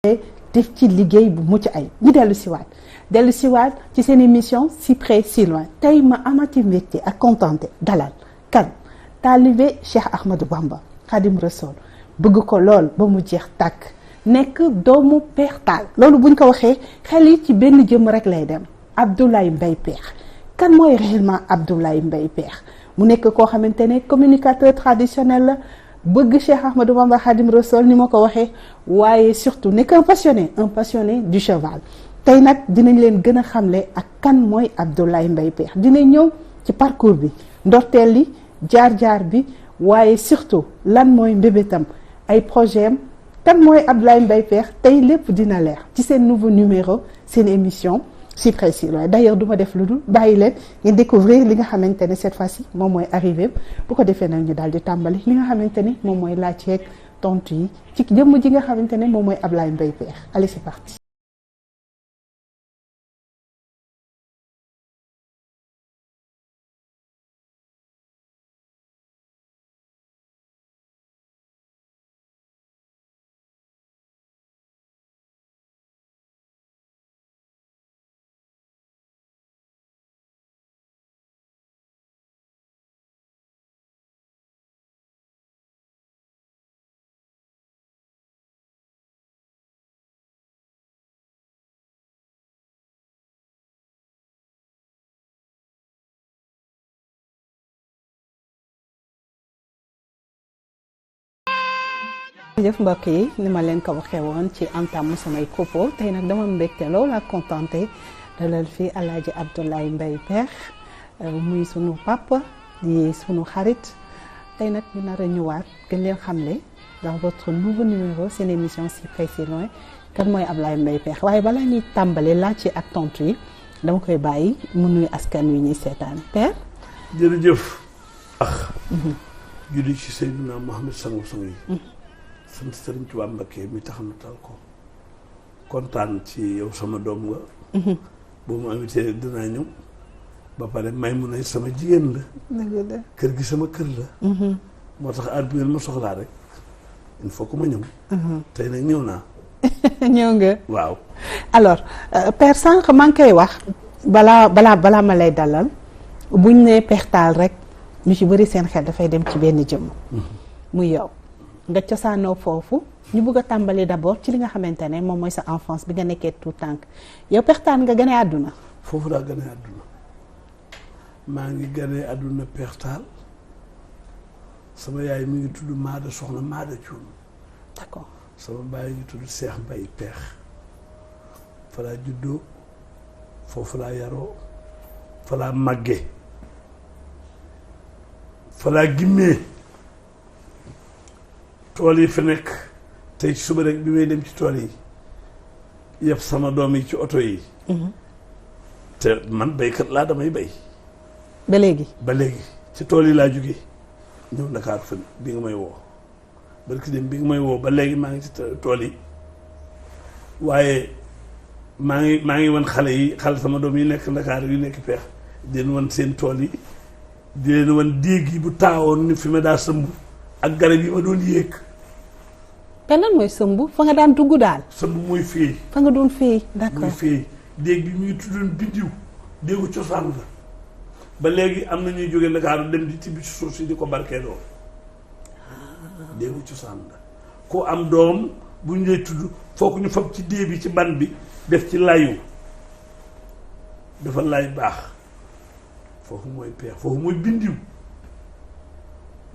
def ci liggéey bu mucc ay ñu dellu siwaat ci seen émission si près si loin tey ma amati mbégte ak contenté dalal kan taalibe Cheikh Ahmadou Bamba Khadim Rassoul bëgg ko lool ba mu jeex tàkk nekk doomu Père Tall loolu buñ ko waxee xel yi ci benn jëm rek lay dem Abdoulaye Mbaye Pekh kan mooy réellement Abdoulaye Mbaye Pekh mu nekk koo xamante ne communicateur traditionnel la bëgg Cheikh Ahmadou Bamba Khadim Rassoul ni ma ko waxee waaye surtout nekk un passionné du cheval tey nag dinañ leen gën a xamle ak kan mooy Abdoulaye Mbaye Pekh dinañ ñëw ci parcours bi ndorteel li jaar-jaar bi waaye surtout lan mooy mbébétam ay projet am kan mooy Abdoulaye Mbaye Pekh tey lépp dina leer ci seen nouveau numéro seen émission si près si loin d'ailleurs du ma def lu dul bàyyi leen ngeen découvrir li nga xamante ne cette fois-ci moom mooy arrivé bu ko defee nag ñu daal di tàmbali li nga xamante ni moom mooy laaj yeeg tontu yi ci jëmm ji nga xamante ne moom mooy Abdoulaye Mbaye Pekh allez c'est parti. jëf mbokk yi ni ma leen ko waxee woon ci entame samay propos tey nag dama mbégte lool ak contenté dalal fii Alaaji Abdoulaye Mbaye Pekh muy sunu papa di sunu xarit tey nag ñu nar a ñëwaat gën leen xamle dans votre nouveau numéro seen émission si près si loin kan mooy Abdoulaye Mbaye Pekh waaye balaa ñuy tàmbale laaj ci ak tontu yi dama koy bàyyi mu nuyu askan wi ñuy seetaan Père. jërëjëf. julli ci Seydina Mohamed sangu yi. sant Sëriñ Tuubaa Mbakke mi tax na tal ko kontaan ci yow sama doom nga. boo mu invité dinaa ñëw ba pare may mun a sama jigéen la. kër gi sama kër la. moo tax at bi ngeen ma soxlaa rek il faut que ma ñëw. tey nag ñëw naa. ñëw nga. waaw. alors Père sànq maa ngi koy wax balaa ma lay dalal buñ nee Père Tall rek ñu ci bëri seen xel dafay dem ci benn jëmm. muy yow. nga cosaanoo foofu ñu bëgg a tàmbali d'abord ci li nga xamante ne moom mooy sa enfance bi nga nekkee tout tànk yow Père Tall nga gane àdduna. foofu daa gane àdduna maa ngi gane àdduna Père Tall sama yaay mi ngi tudd Maada Soxna Maada Cuun. d'accord sama baay ngi tudd Cheikh Mbaye Pekh fa laa juddoo foofu laa yaroo fa laa màggee fa laa gimmee. tool yi fi nekk tey suba rek bi may dem ci tool yi yëpp sama doom yi ci oto yi. te man béykat laa damay béy. ba léegi ci tool yi laa jóge ñëw Ndakaar fan bi nga may woo barki dem bi nga may woo ba léegi maa ngi ci tool yi waaye maa ngi wan xale sama doom yi nekk Ndakaar yu nekk Pekh di leen wan seen tool yi di leen wan déeg yi bu taawoon ni fi ma daa sëmb ak garab yi ma doon yéeg. te lan mooy sëmb fa nga daan dugg daal. sëmb mooy féey. fa nga doon féey d'accord mooy féey déeg bi mu ngi tuddoon biddiw déegu cosaan la ba léegi am na ñuy jóge Ndakaaru dem di tibbi ci suuf si di ko barkeeloo déegu cosaan la ku am doom bu ñu lay tudd foog ñu fab ci dée bi ci ban bi def ci layu dafa lay baax foofu mooy Pekh foofu mooy bindiw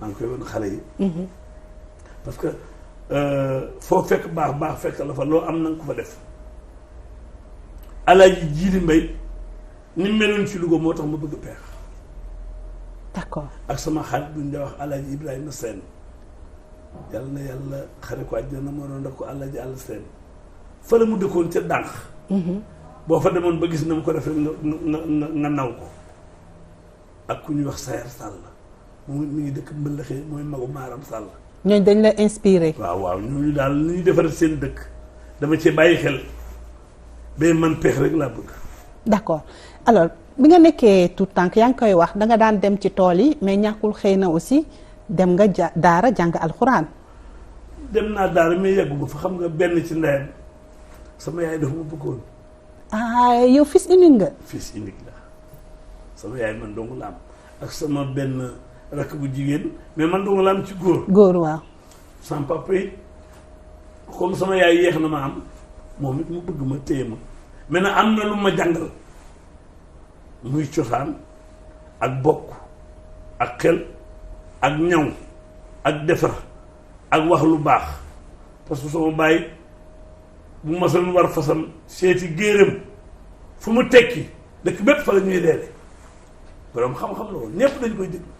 maa ngi koy wan xale yi. parce que foo fekk baax fekk la fa loo am na nga ko fa def. Alaaji Jiili Mbay ni meloon ci Louga moo tax ma bëgg Pekh. d'accord ak sama xarit bu ñu da wax Alaaji Ibrahima Sène yàlla na yàlla xare ko àjjana moo doon def ko Alaaji Àll Sène fa la mu dëkkoon ca dànq. boo fa demoon ba gis na mu ko defee nga naw ko ak ku ñuy wax Sayer Sall. moom mi ngi dëkk Mbëllëxee mooy magu Maaram Sall. ñooñu dañ la inspiré. waaw ñooñu daal ni ñu defaree seen dëkk dama cee bàyyi xel ba man Pekh rek laa bëgg. d'accord alors bi nga nekkee tout tànk yaa ngi koy wax da nga daan dem ci tool yi mais ñàkkul xëy na aussi dem nga daara jàng alxuraan. dem naa daara mais yàgguma fa xam nga benn ci ndeyam sama yaay dafa ma bëggoon. ah yow fils unique nga. fils unique la sama yaay man dong la am ak sama benn rakk bu jigéen mais man dong la am ci góor. góor waaw. sama papa it comme sama yaay yéex na ma am moom it mu bëgg ma téye ma mais nag am na lu ma jàngal muy cosaan ak bokk ak xel ak ñaw ak defar ak wax lu baax parce que sama baay bu ma soon war fasam seeti géeram fu mu tekki dëkk bépp fa la ñuy reere borom xam-xam la woon ñépp dañ koy déglu.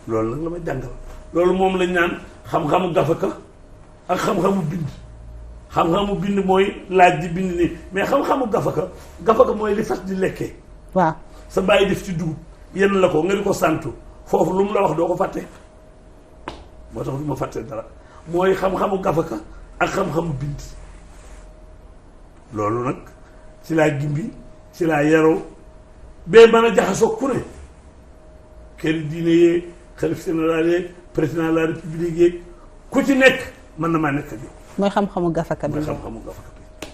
loolu nag la ma jàngal loolu moom lañ naan xam-xamu gafaka ak xam-xamu bind. xam-xamu bind mooy laaj di bind nii mais xam-xamu gafaka mooy li fas di lekkee. waaw sa bàyyi def ci dugub yenn la ko nga di ko santu foofu lu mu la wax doo ko fàtte moo tax du ma fàtte dara mooy xam-xamu gafaka ak xam-xamu bind. loolu nag ci laa gimbi ci laa yaroo bee mën a jaxasoo ku ne kër diine yeeg xalif général yeeg président de la république yeeg ku ci nekk mën na maa nekk ak yow. mooy xam-xamu gafaka bi. mooy xam-xamu gafaka bi.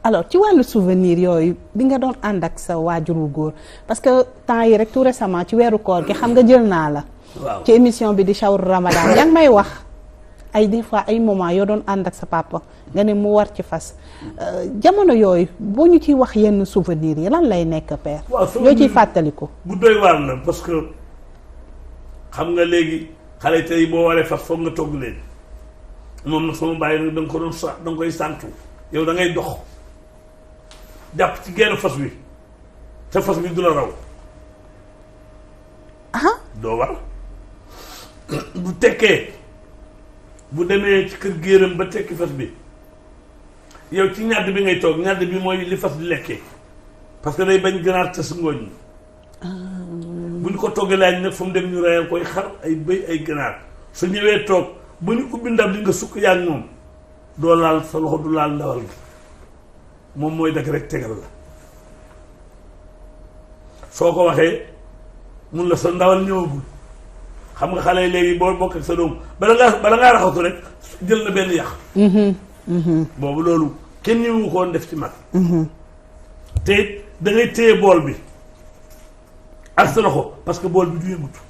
alors ci wàllu souvenir yooyu bi nga doon ànd ak sa waajuru góor parce que temps yi rek tout récemment ci weeru koor gi xam nga jël naa la. waaw ci émission bi di Shahru Ramadan yaa ngi may wax ay des fois ay moments yoo doon ànd ak sa papa nga ne mu war ci fas jamono yooyu boo ñu ciy wax yenn souvenir yi lan lay nekk père. waaw yoo ciy fàttaliku. bu doy waar la parce que xam nga léegi xale tey boo waree fas foog nga togg leen moom nag sama bàyyi nag da nga ko doon da nga koy santu yow da ngay dox jàpp ci genn fas wi te fas wi du la raw. doo war bu tekkee bu demee ci kër géeram ba tekki fas bi yow ci ñàdd bi ngay toog ñàdd bi mooy li fas di lekkee parce que day bañ gënaat te su ngooñ bu ñu ko toggee laaj nag fu mu dem ñu reyal koy xar ay bëy ay gënaar su ñëwee toog bu ñu ubbi ndab li nga sukk yaa ngi moom doo laal sa loxo du laal ndawal gi moom mooy dagg rek tegal la soo ko waxee mun la sa ndawal ñëwagul xam nga xale yi léegi boo bokk ak sa doom bala ngaa raxatu rek jël na benn yàq boobu loolu kenn ñëwu ko woon def ci mag te it da ngay téye bool bi ak sa loxo parce que bool bi du yëngutu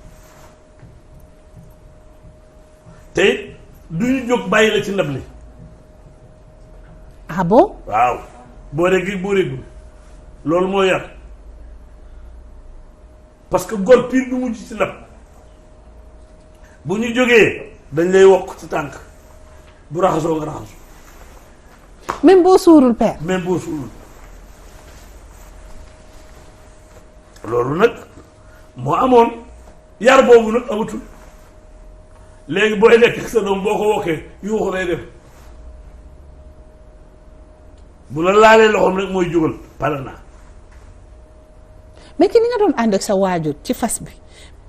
te it du ñu jóg bàyyi la ci ndab li. ah bon. waaw boo réggee boo réggul loolu moo yar parce que góor piir du mujj ci ndab bu ñu jógee dañ lay wokk ci tànk bu raxasoo nga raxasu. même boo suurul père. même boo suurul loolu nag moo amoon yar boobu nag amatul léegi booy lekk sa doom boo ko wokkee yuuxu lay def bu la laalee loxoom rek mooy jógal pare naa. mais ci ni nga doon ànd ak sa waajur ci fas bi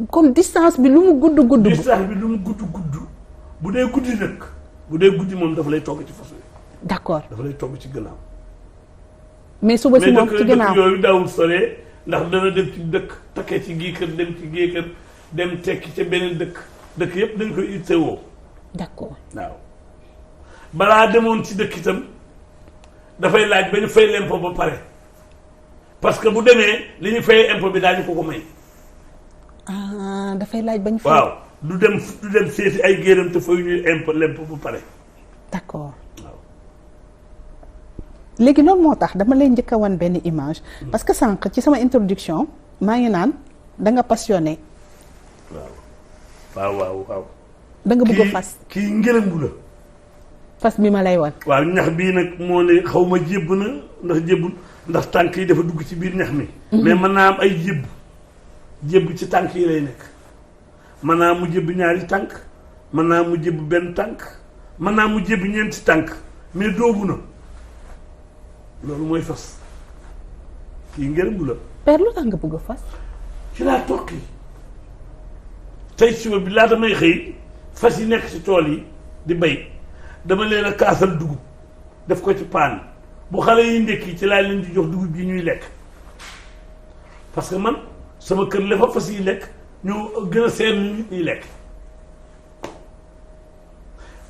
comme distance bi lu mu gudd. distance bi lu mu gudd bu dee guddi nag bu dee guddi moom dafa lay togg ci fas bi. d'accord dafa lay togg ci gannaaw. mais suba si moom ci gannaaw mais dëkk yooyu daawul soree ndax dana dem ci dëkk takkee ci gii kër dem ci gii kër dem tekki ca beneen dëkk yépp dañ koy itteewoo. d'accord waaw balaa demoon ci dëkk itam dafay laaj ba ñu fay lempo ba pare parce que bu demee li ñu fay impôt bi daañu ko may. ah dafay laaj ba ñu fay. waaw du dem seeti ay géeram te fay ñuy impôt lempo ba pare. d'accord. waaw léegi loolu moo tax dama leen njëkk a wan benn image. parce que sànq ci sama introduction maa ngi naan da nga passionné. waaw. da nga bëgg a fas. kii ngërëngu la. fas bi ma lay wan. waaw ñax bii nag moo ne xaw ma jébb na ndax jébbul ndax tànk yi dafa dugg ci biir ñax mi. mais mën naa am ay jébb ci tànk yi lay nekk. mën naa mu jébb ñaari tànk mën naa mu jébb benn tànk mën naa mu jébb ñeenti tànk mais doogu na loolu mooy fas kii ngërëngu la. père lu tax nga bëgg a fas. ci laa toqi tey suba bi laata may xëy fas yi nekk ci tool yi di bay dama leen a kaasal dugub def ko ci paan bu xale yi ndekki ci laa leen di jox dugub gi ñuy lekk parce que man sama kër la fa fas yi lekk ñoo gën a seer ni nit ñuy lekk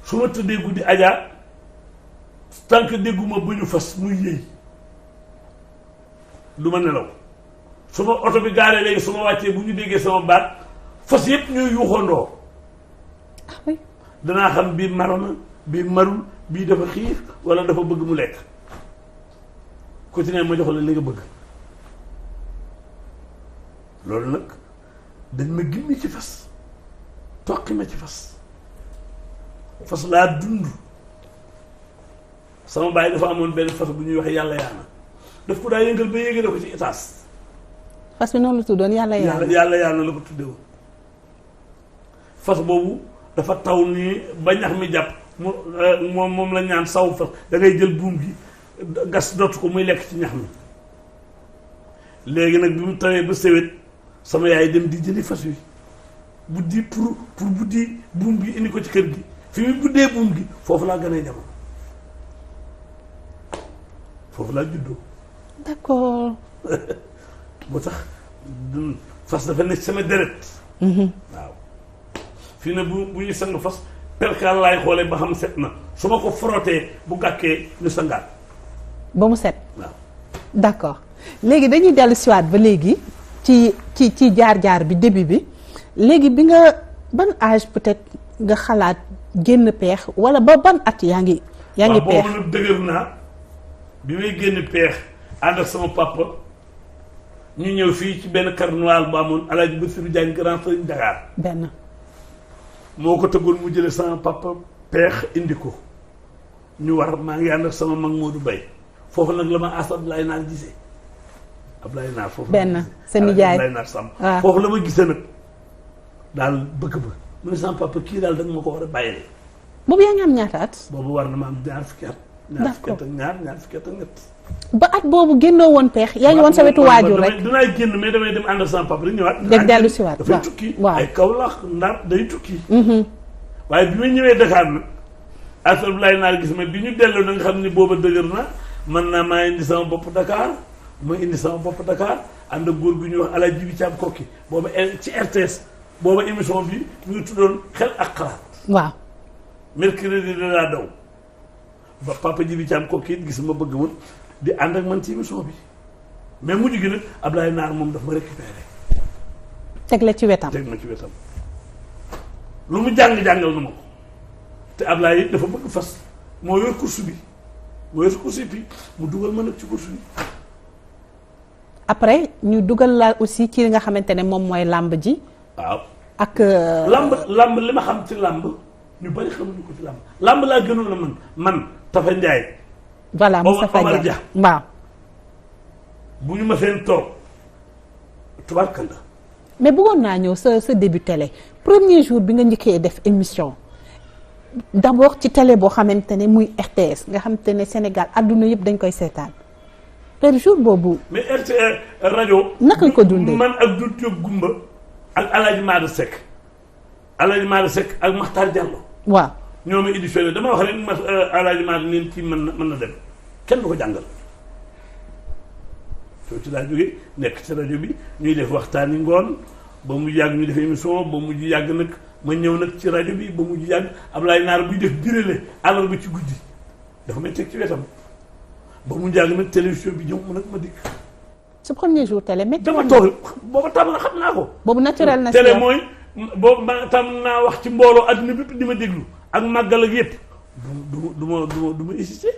su ma tëddee guddi ajaa tant que dégguma bu ñu fas muy yëy du ma nelaw su ma oto bi gaaree léegi su ma wàccee bu ñu déggee sama baat fas yëpp ñuy yuuxandoo danaa xam bii marona bii marul bii dafa xiif wala dafa bëgg mu lekk ku ci ne ma jox la li nga bëgg loolu nag dañ ma gimmi ci fas toqi ma ci fas fas laa dund sama baay dafa amoon benn fas bu ñuy wax yàlla yaana daf ko daa yëngal ba yëgale ko ci étage fas bi noonu la tuddoon yàlla yaana la ko tudde woon fas boobu dafa taw nii ba ñax mi jàpp moom la ñaan saw fas da ngay jël buum gi gas dootu ko muy lekk ci ñax mi léegi nag bi mu tawee ba sewet sama yaay dem di jëli fas wi buddi pour buddi buum gi indi ko ci kër gi fi mu buddee buum gi foofu laa gën a jamono foofu laa juddoo. d'accord. moo tax fas dafa nekk sama deret. waaw fii ne bu ñuy sang fas perkaal laay xoolee ba xam set na su ma ko frottee bu gàkkee ñu sangaat. ba mu set. waaw d'accord léegi dañuy dellu siwaat ba léegi ci jaar-jaar bi début bi léegi bi nga ban âge peut-être nga xalaat génn peex wala ba ban at yaa ngi peex. waaw boobu nag dëgër naa bi may génn peex ànd ak sama papa ñu ñëw fii ci benn carnaval bu amoon Alaaji Bassirou Diagne grand sëriñ Dakar. benn. moo ko tëggoon mu jële sama papa peex indi ko ñu war maa ngi ànd ak sama mag Modou Bay foofu nag la ma as Abdoulaye Naar gisee Abdoulaye Naar foofu. benn sa nijaay Abdoulaye Naar Samb foofu la ma gisee nag daal bëgg ba mu ne sama papa kii daal da nga ma ko war a bàyyi. boobu yaa ngi am ñaata at. boobu war na ma am ñaar fukki at. ñaar fukki at ak ñaar fukki at ak ñett. ba at boobu génnoo woon peex yaa ngi woon sa wetu waajur rek. dinaay génn mais damay dem ànd ak sama papa rek ñëwaat. dégg dellu si waat dafay tukki waaw ay Kaolack Ndar day tukki. waaye bi ma ñëwee Dakar nag Abdoulaye Naar gis ma bi ñu delloo na nga xam ni booba dëgër na man naa maa indi sama bopp Dakar ma indi sama bopp Dakar ànd ak góor gu ñuy wax Alaaji Jibi Caam Kokki booba ci RTS booba émission bi ñu ngi tuddoon xel ak xalaat. waaw. mercredi da laa daw ba papa Jibi Caam Kokki it gis ma bëgg woon di ànd ak man ci émission bi mais mujj gi nag Abdoulaye Naar moom daf ma récupéré. teg la ci wetam teg ma ci wetam. lu mu jàngal na ma ko te Ablaye dafa bëgg fas moo yor course bi mu dugal ma nag ci course bi. après ñu dugal la aussi ci li nga xamante ne moom mooy làmb ji. waaw ak. làmb li ma xam ci làmb ñu bari xamuñu ko ci làmb làmb laa gënoon a man Tafa Ndiaye. voilà Moustapha Ndiaye waaw. bu ñu ma seen toog tubaarkalla. mais bëggoon naa ñëw sa début télé premier jour bi nga njëkkee def émission d'abord ci télé boo xamante ne muy RTS nga xamante ne Sénégal adduna yëpp dañ koy seetaan per jour boobu. mais RTS rajo. naka nga ko dundee man ak Doudou Diop Goumba ak El Hadj Mada Seck ak Makhtar Diallo. waaw ñoo ma éditionné dama wax rek El Hadj Mada neen kii mën na dem kenn du ko jàngal. soo ci laa jógee nekk ci rajo bi ñuy def waxtaani ngoon ba mu yàgg ñu def émission ba mu yàgg nag ma ñëw nag ci rajo bi ba mu yàgg Ablaye Naar buy def birale alal ba ci guddi dafa may teg ci wetam ba mu yàgg nag télévision bi ñëw ma nag ma dikk. sa premier jour télé métti dama toog booba tam na xam naa ko. boobu naturel na télé mooy boobu ma tam naa wax ci mbooloo adduna bépp di ma déglu ak màggal ak yëpp du ma hésité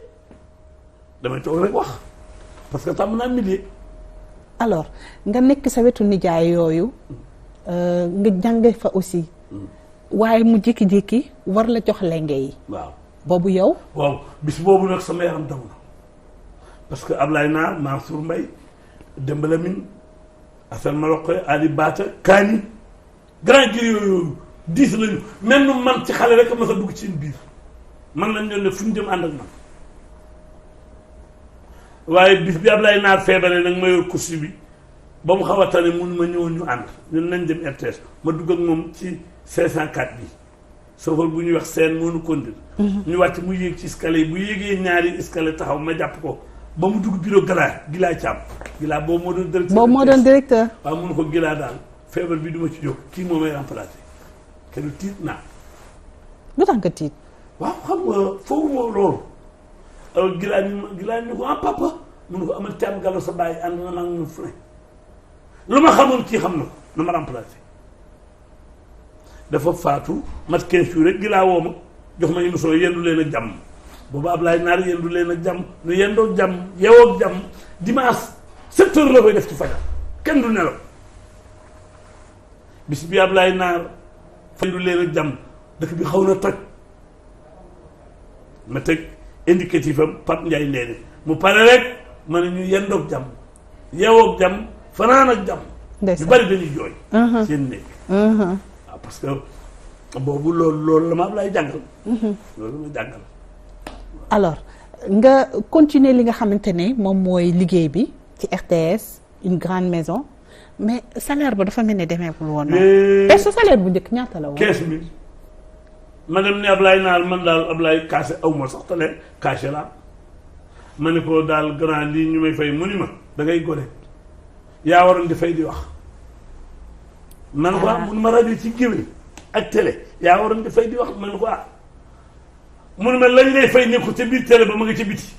damay toog rek wax parce que tam naa milieu. alors nga nekk sa wetu nijaay yooyu nga jànge fa aussi waaye mu jékki-jékki war la jox lenge yi. waaw boobu yow. waaw bis boobu nag sama yaram daw na parce que Ablaye Naar Mansour Mbaye Demba Lamine Assane Malokoy Ali Bata Kaani grand jër yooyu 10 lañu mel nu man ci xale rek ma sa dugg ci biir man lañ doon ne fu ñu jëm ànd ak man waaye bis bi Ablaye Naar feebaree nag ma yor course bi ba mu xaw a tane mun ma ñëwoon ñu ànd ñun nañ dem RTS ma dugg ak moom ci 504 bi chauffeur bu ñuy wax seen moo nu conduire. ñu wàcc mu yéeg ci escalier bu yéegee ñaari escalier taxaw ma jàpp ko ba mu dugg bureau Gila Thiam Gila boobu moo doon directeur. boobu moo doon directeur. waaw mun ko Gila daal feebar bi duma ci jóg kii moo may remplacé kenn tiit naa. lu tax nga tiit. waaw xam nga foofu moo loolu gilaan ni ko papa mun ko amal Thiam Gallo sa bàyyi ànd na maa ngi mu fu ne lu ma xamul kii xam na ko na ma remplacé dafa faatu mat 15 jours rek gilaa woo ma jox ma émission yendu leen ak jàmm boobu Ablaye Naar yendu leen ak jàmm nu yendoog jàmm yeewoog jàmm dimanche 7 heures la koy def ci fajar kenn du nelaw bis bi Ablaye Naar yendu leen ak jàmm dëkk bi xaw na toj ma teg indicatif am Pape Ndiaye Ndéné mu pare rek ma ne ñu yendoog jàmm yeewoog jàmm fanaan ak jàmm ñu bari dañuy jooy seen néeg waaw parce que boobu loolu la ma Ablaye jàngal loolu la ma jàngal alors nga continuer li nga xamante ne moom mooy liggéey bi ci RTS une grande maison mais salaire ba dafa mel ne demeewul woon te sa salaire bu njëkk ñaata la woon 15000 ma dem ne Ablaye Naar man daal Ablaye kaase aw ma sax tale kaase la ma ne ko daal grand lii ñu may fay mu ni ma da ngay gone yaa waroon di fay di wax man ko mun ma rajo ci géwél ak télé yaa waroon di fay di wax man ko mun ma lañ lay fay nekkul ca biir télé ba ma nga ca biti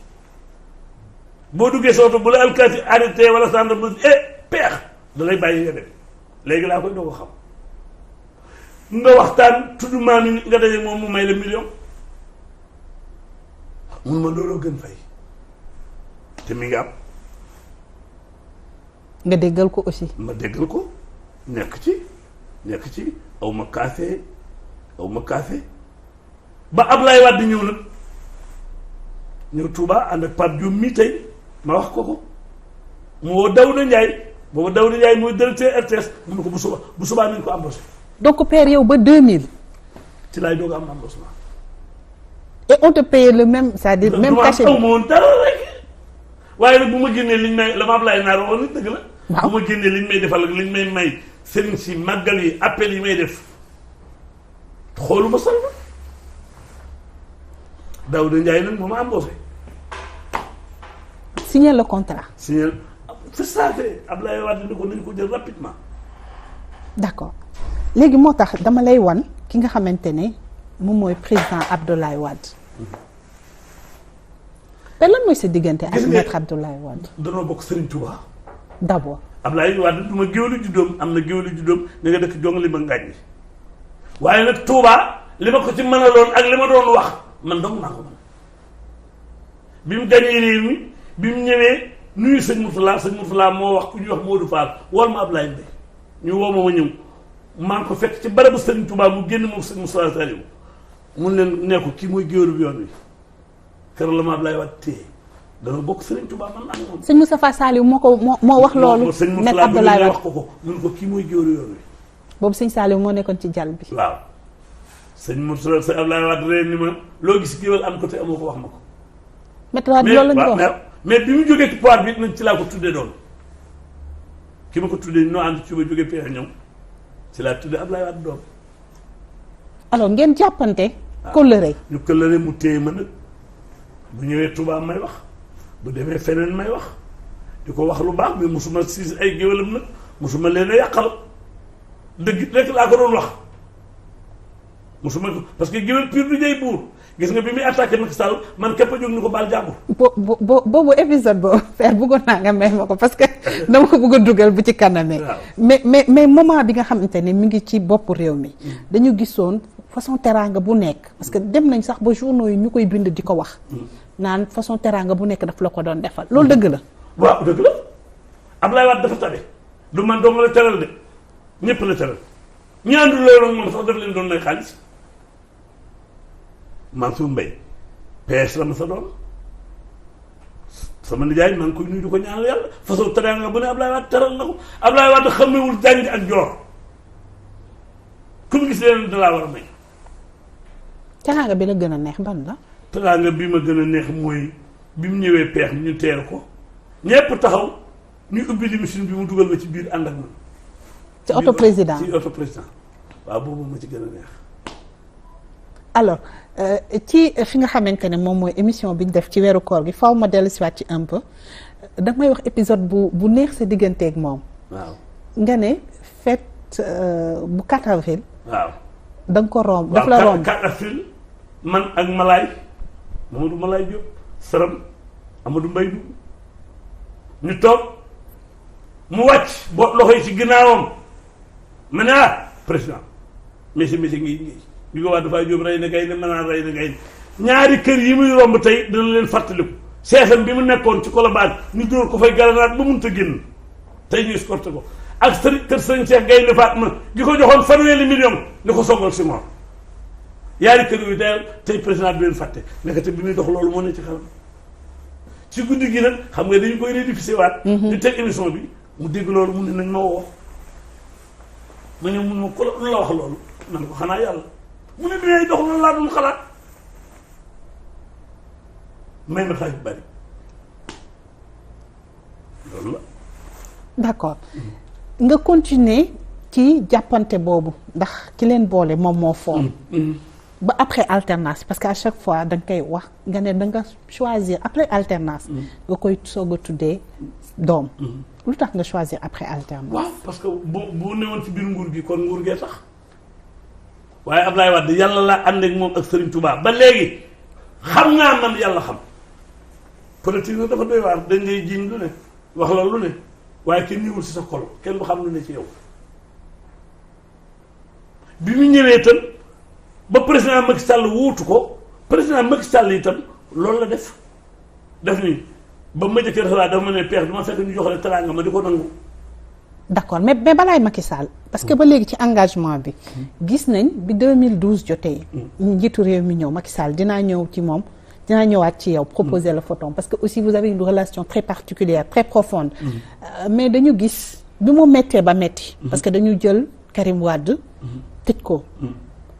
boo duggee sooto bu la alkaati arrêté wala sànda bu peex da lay bàyyi nga dem léegi laa koy doo ko xam nga waxtaan tudd maam yi nga daje moom mu may la million mun ma looloo gën fay te mi ngi am nga déggal ko aussi ma déggal ko nekk ci aw ma kaase ba Ablaye Wade ñëw nag ñëw Touba ànd ak Pape Diop mii tey ma wax ko mu woo Daouda Ndiaye boobu Daouda Ndiaye mooy directeur RTS mu ne ko bu subaa nañ ko embauché. donc père yow ba 2000. ci laay doog a am embauchement. et on te payait le même c'est-à-dire même cachet. aw ma woon dara rek waaye nag bu ma génnee liñ may la ma Ablaye Naar waxoon nit dëgg la. waaw bu ma génnee liñ may defal ak liñ may may sëriñ si màggal yi appel yi may def xooluma sal ba Daouda Ndiaye nag moo ma embauché. signer le contrat. signer c'est ça fait Ablaye Wade ni ko nañ ko jël rapidement. d'accord léegi moo tax dama lay wan ki nga xamante ne moom mooy président Abdoulaye Wade. te lan mooy sa diggante ak maître Abdoulaye Wade. danoo bokk Serigne Touba. d'abord. Ablaye Wade du ma géwélu juddoom am na géwélu juddoom ni nga dëkk jong li ma ngàññi waaye nag Touba li ma ko ci mënaloon ak li ma doon wax man dong naa ko mën bi mu gañee réew mi bi mu ñëwee nuyu sëñ Mourtala moo wax ku ñuy wax Modou Fall wol ma Ablaye Mbaye ñu woo ma ñëw maa ngi ko fekk ci barabu Serigne Touba mu génn moom sëñ Moustapha Saliou mun leen ne ko kii mooy géwélu bi yoon wi keroog la ma Ablaye Wade téye dana bokk Serigne Touba man ak moom. sëñ Moustapha Saliou moo wax loolu. nekk Abdoulaye Wade wax ko mun ko kii mooy géwélu yoon wi. boobu sëñ Saliou moo nekkoon ci jàll bi. waaw sëñ Moustapha sëñ Abdoulaye Wade reen ni ma loo gis géwél am ko te amoo ko wax ma ko. maître Wade loolu la ñu wax mais bi mu jógee ci pouvoir bi nañ ci laa ko tuddee doon ki ma ko tuddee noo ànd ci ba jógee pexe ñoom ci laa tuddee Abdoulaye Wade doom. alors ngeen jàppante. kóllëre ñu kóllëre mu téye ma nag bu ñëwee Touba may wax bu demee feneen may wax di ko wax lu baax mais mosuma siis ay géwélam nag mosuma leen a yàqal dëgg rek laa ko doon wax mosuma ko parce que géwél pire du jëy buur gis nga bi muy attaqué Macky Sall man képp a jóg ni ko baal jàmbur. boobu épisode boobu père bëggoon naa nga may ma ko parce que dama ko bëgg a dugal bu ci kanamee. mais moment bi nga xamante ne mi ngi ci bopp réew mi. dañu gisoon façon teraanga bu nekk parce que dem nañ sax ba journaux yi ñu koy bind di ko wax. naan façon teraanga bu nekk daf la ko doon defal loolu dëgg la. waaw dëgg la Abdoulaye Wade dafa tabe du man dong la teral de ñëpp la teral ñi àndul loolu moom sax daf leen doon may xaalis. Mansour Mbaye PS la ma sa doon sama nijaay maa ngi koy nuyu di ko ñaanal yàlla façon teraanga bu ne Ablaye Wade teral na ko Ablaye Wade xamewul jàng ak joor ku mu gis leen da laa war a may. teraanga bi la gën a neex ban la. teraanga bi ma gën a neex mooy bi mu ñëwee peex ñu teer ko ñépp taxaw ñu ubbi limousine bi mu dugal ma ci biir ànd ak man. ci auto président ci auto président waaw boobu ma ci gën a neex. alors ci fi nga xamante ne moom mooy émission bi ñu def ci weeru koor gi faw ma dellu siwaat ci un peu damay wax épisode bu neex sa digganteeg moom. waaw nga ne fête bu 4 avril. waaw da nga ko romb daf la romb 4 avril man ak Malaay Mamadou Malaay Diop Saram Amadou Mbaye dugg ñu toog mu wàcc boo loxo yi ci ginnaawam ma ne président messi ngi ñu ko wax dafay jóob rey na gay ne mën naa rey na gay ñaari kër yi muy romb tey dina leen fàttaliku seesam bi mu nekkoon ci Colobane ñu dóor ko fay garanaat ba mënut a génn tey ñu escorté ko ak kër sëñ Cheikh Gaynde Fatma gi ko joxoon fanweeri million ni ko songal si moom yaari kër yu tey président bi leen fàtte nekkate bi muy dox loolu moo ne ci xelam ci guddi gi nag xam nga dañu koy rédiffusé waat di teg émission bi mu dégg loolu mu ne nañ ma woo ma ñëw mun ma ko lu la wax loolu man ko xanaa yàlla mu ne bi ngay dox loolu laa doon xalaat may na xaaj bari loolu la d'accord nga continuer ci jàppante boobu ndax ki leen boole moom moo foom ba après alternance parce que à chaque fois da nga koy wax nga ne da nga choisir après alternance nga koy soog a tuddee doom lu tax nga choisir après alternance waaw parce que bu newoon ci biir nguur gi kon nguur gee tax waaye Ablaye Wade yàlla laa ànd ak moom ak Serigne Touba ba léegi xam naa man yàlla xam politique nag dafa doy waar dañ ngay jiiñ lu ne wax la lu ne waaye kenn ñëwul si sa xol kenn du xam lu ne ci yow bi mu ñëwee itam ba président Macky Sall wuutu ko président Macky Sall itam loolu la def ni ba ma jëkkee xalaat dafa ma ne peex du ma fekk ñu jox la teraanga ma di ko nangu. d'accord mais balaay Macky Sall parce que ba léegi ci engagement bi gis nañ bi 2012 jotee. njiitu réew mi ñëw Macky Sall dinaa ñëw ci moom dinaa ñëwaat ci yow. proposer la photo parce que aussi vous avez une relation très particulière très profonde. mais dañu gis bi mu méttee ba métti. parce que dañu jël Karim Wade. tëj ko.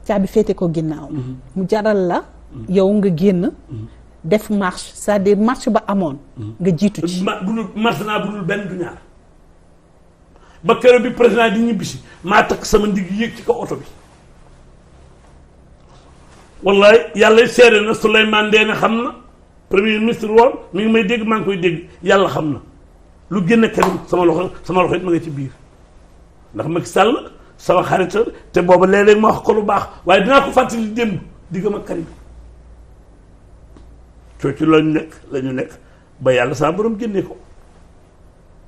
caabi féete ko ginnaaw. mu jaral la. yow nga génn. def marche c'est-à-dire marche ba amoon. nga jiitu ci. marche naa bu dul benn du ñaar ba keroog bi président di ñibbisi maa takk sama ndigg yéeg ci kaw oto bi. wallaay yàlla seere na Souleymane Ndéné xam na premier ministre woon mi ngi may dégg maa ngi koy dégg yàlla xam na lu génn Karim sama loxo it ma nga ci biir ndax Macky Sall sama xarit te booba léeg-léeg ma wax ko lu baax waaye dinaa ko fàttali démb diggam ak Karim. ci la ñu nekk ba yàlla saa borom génne ko.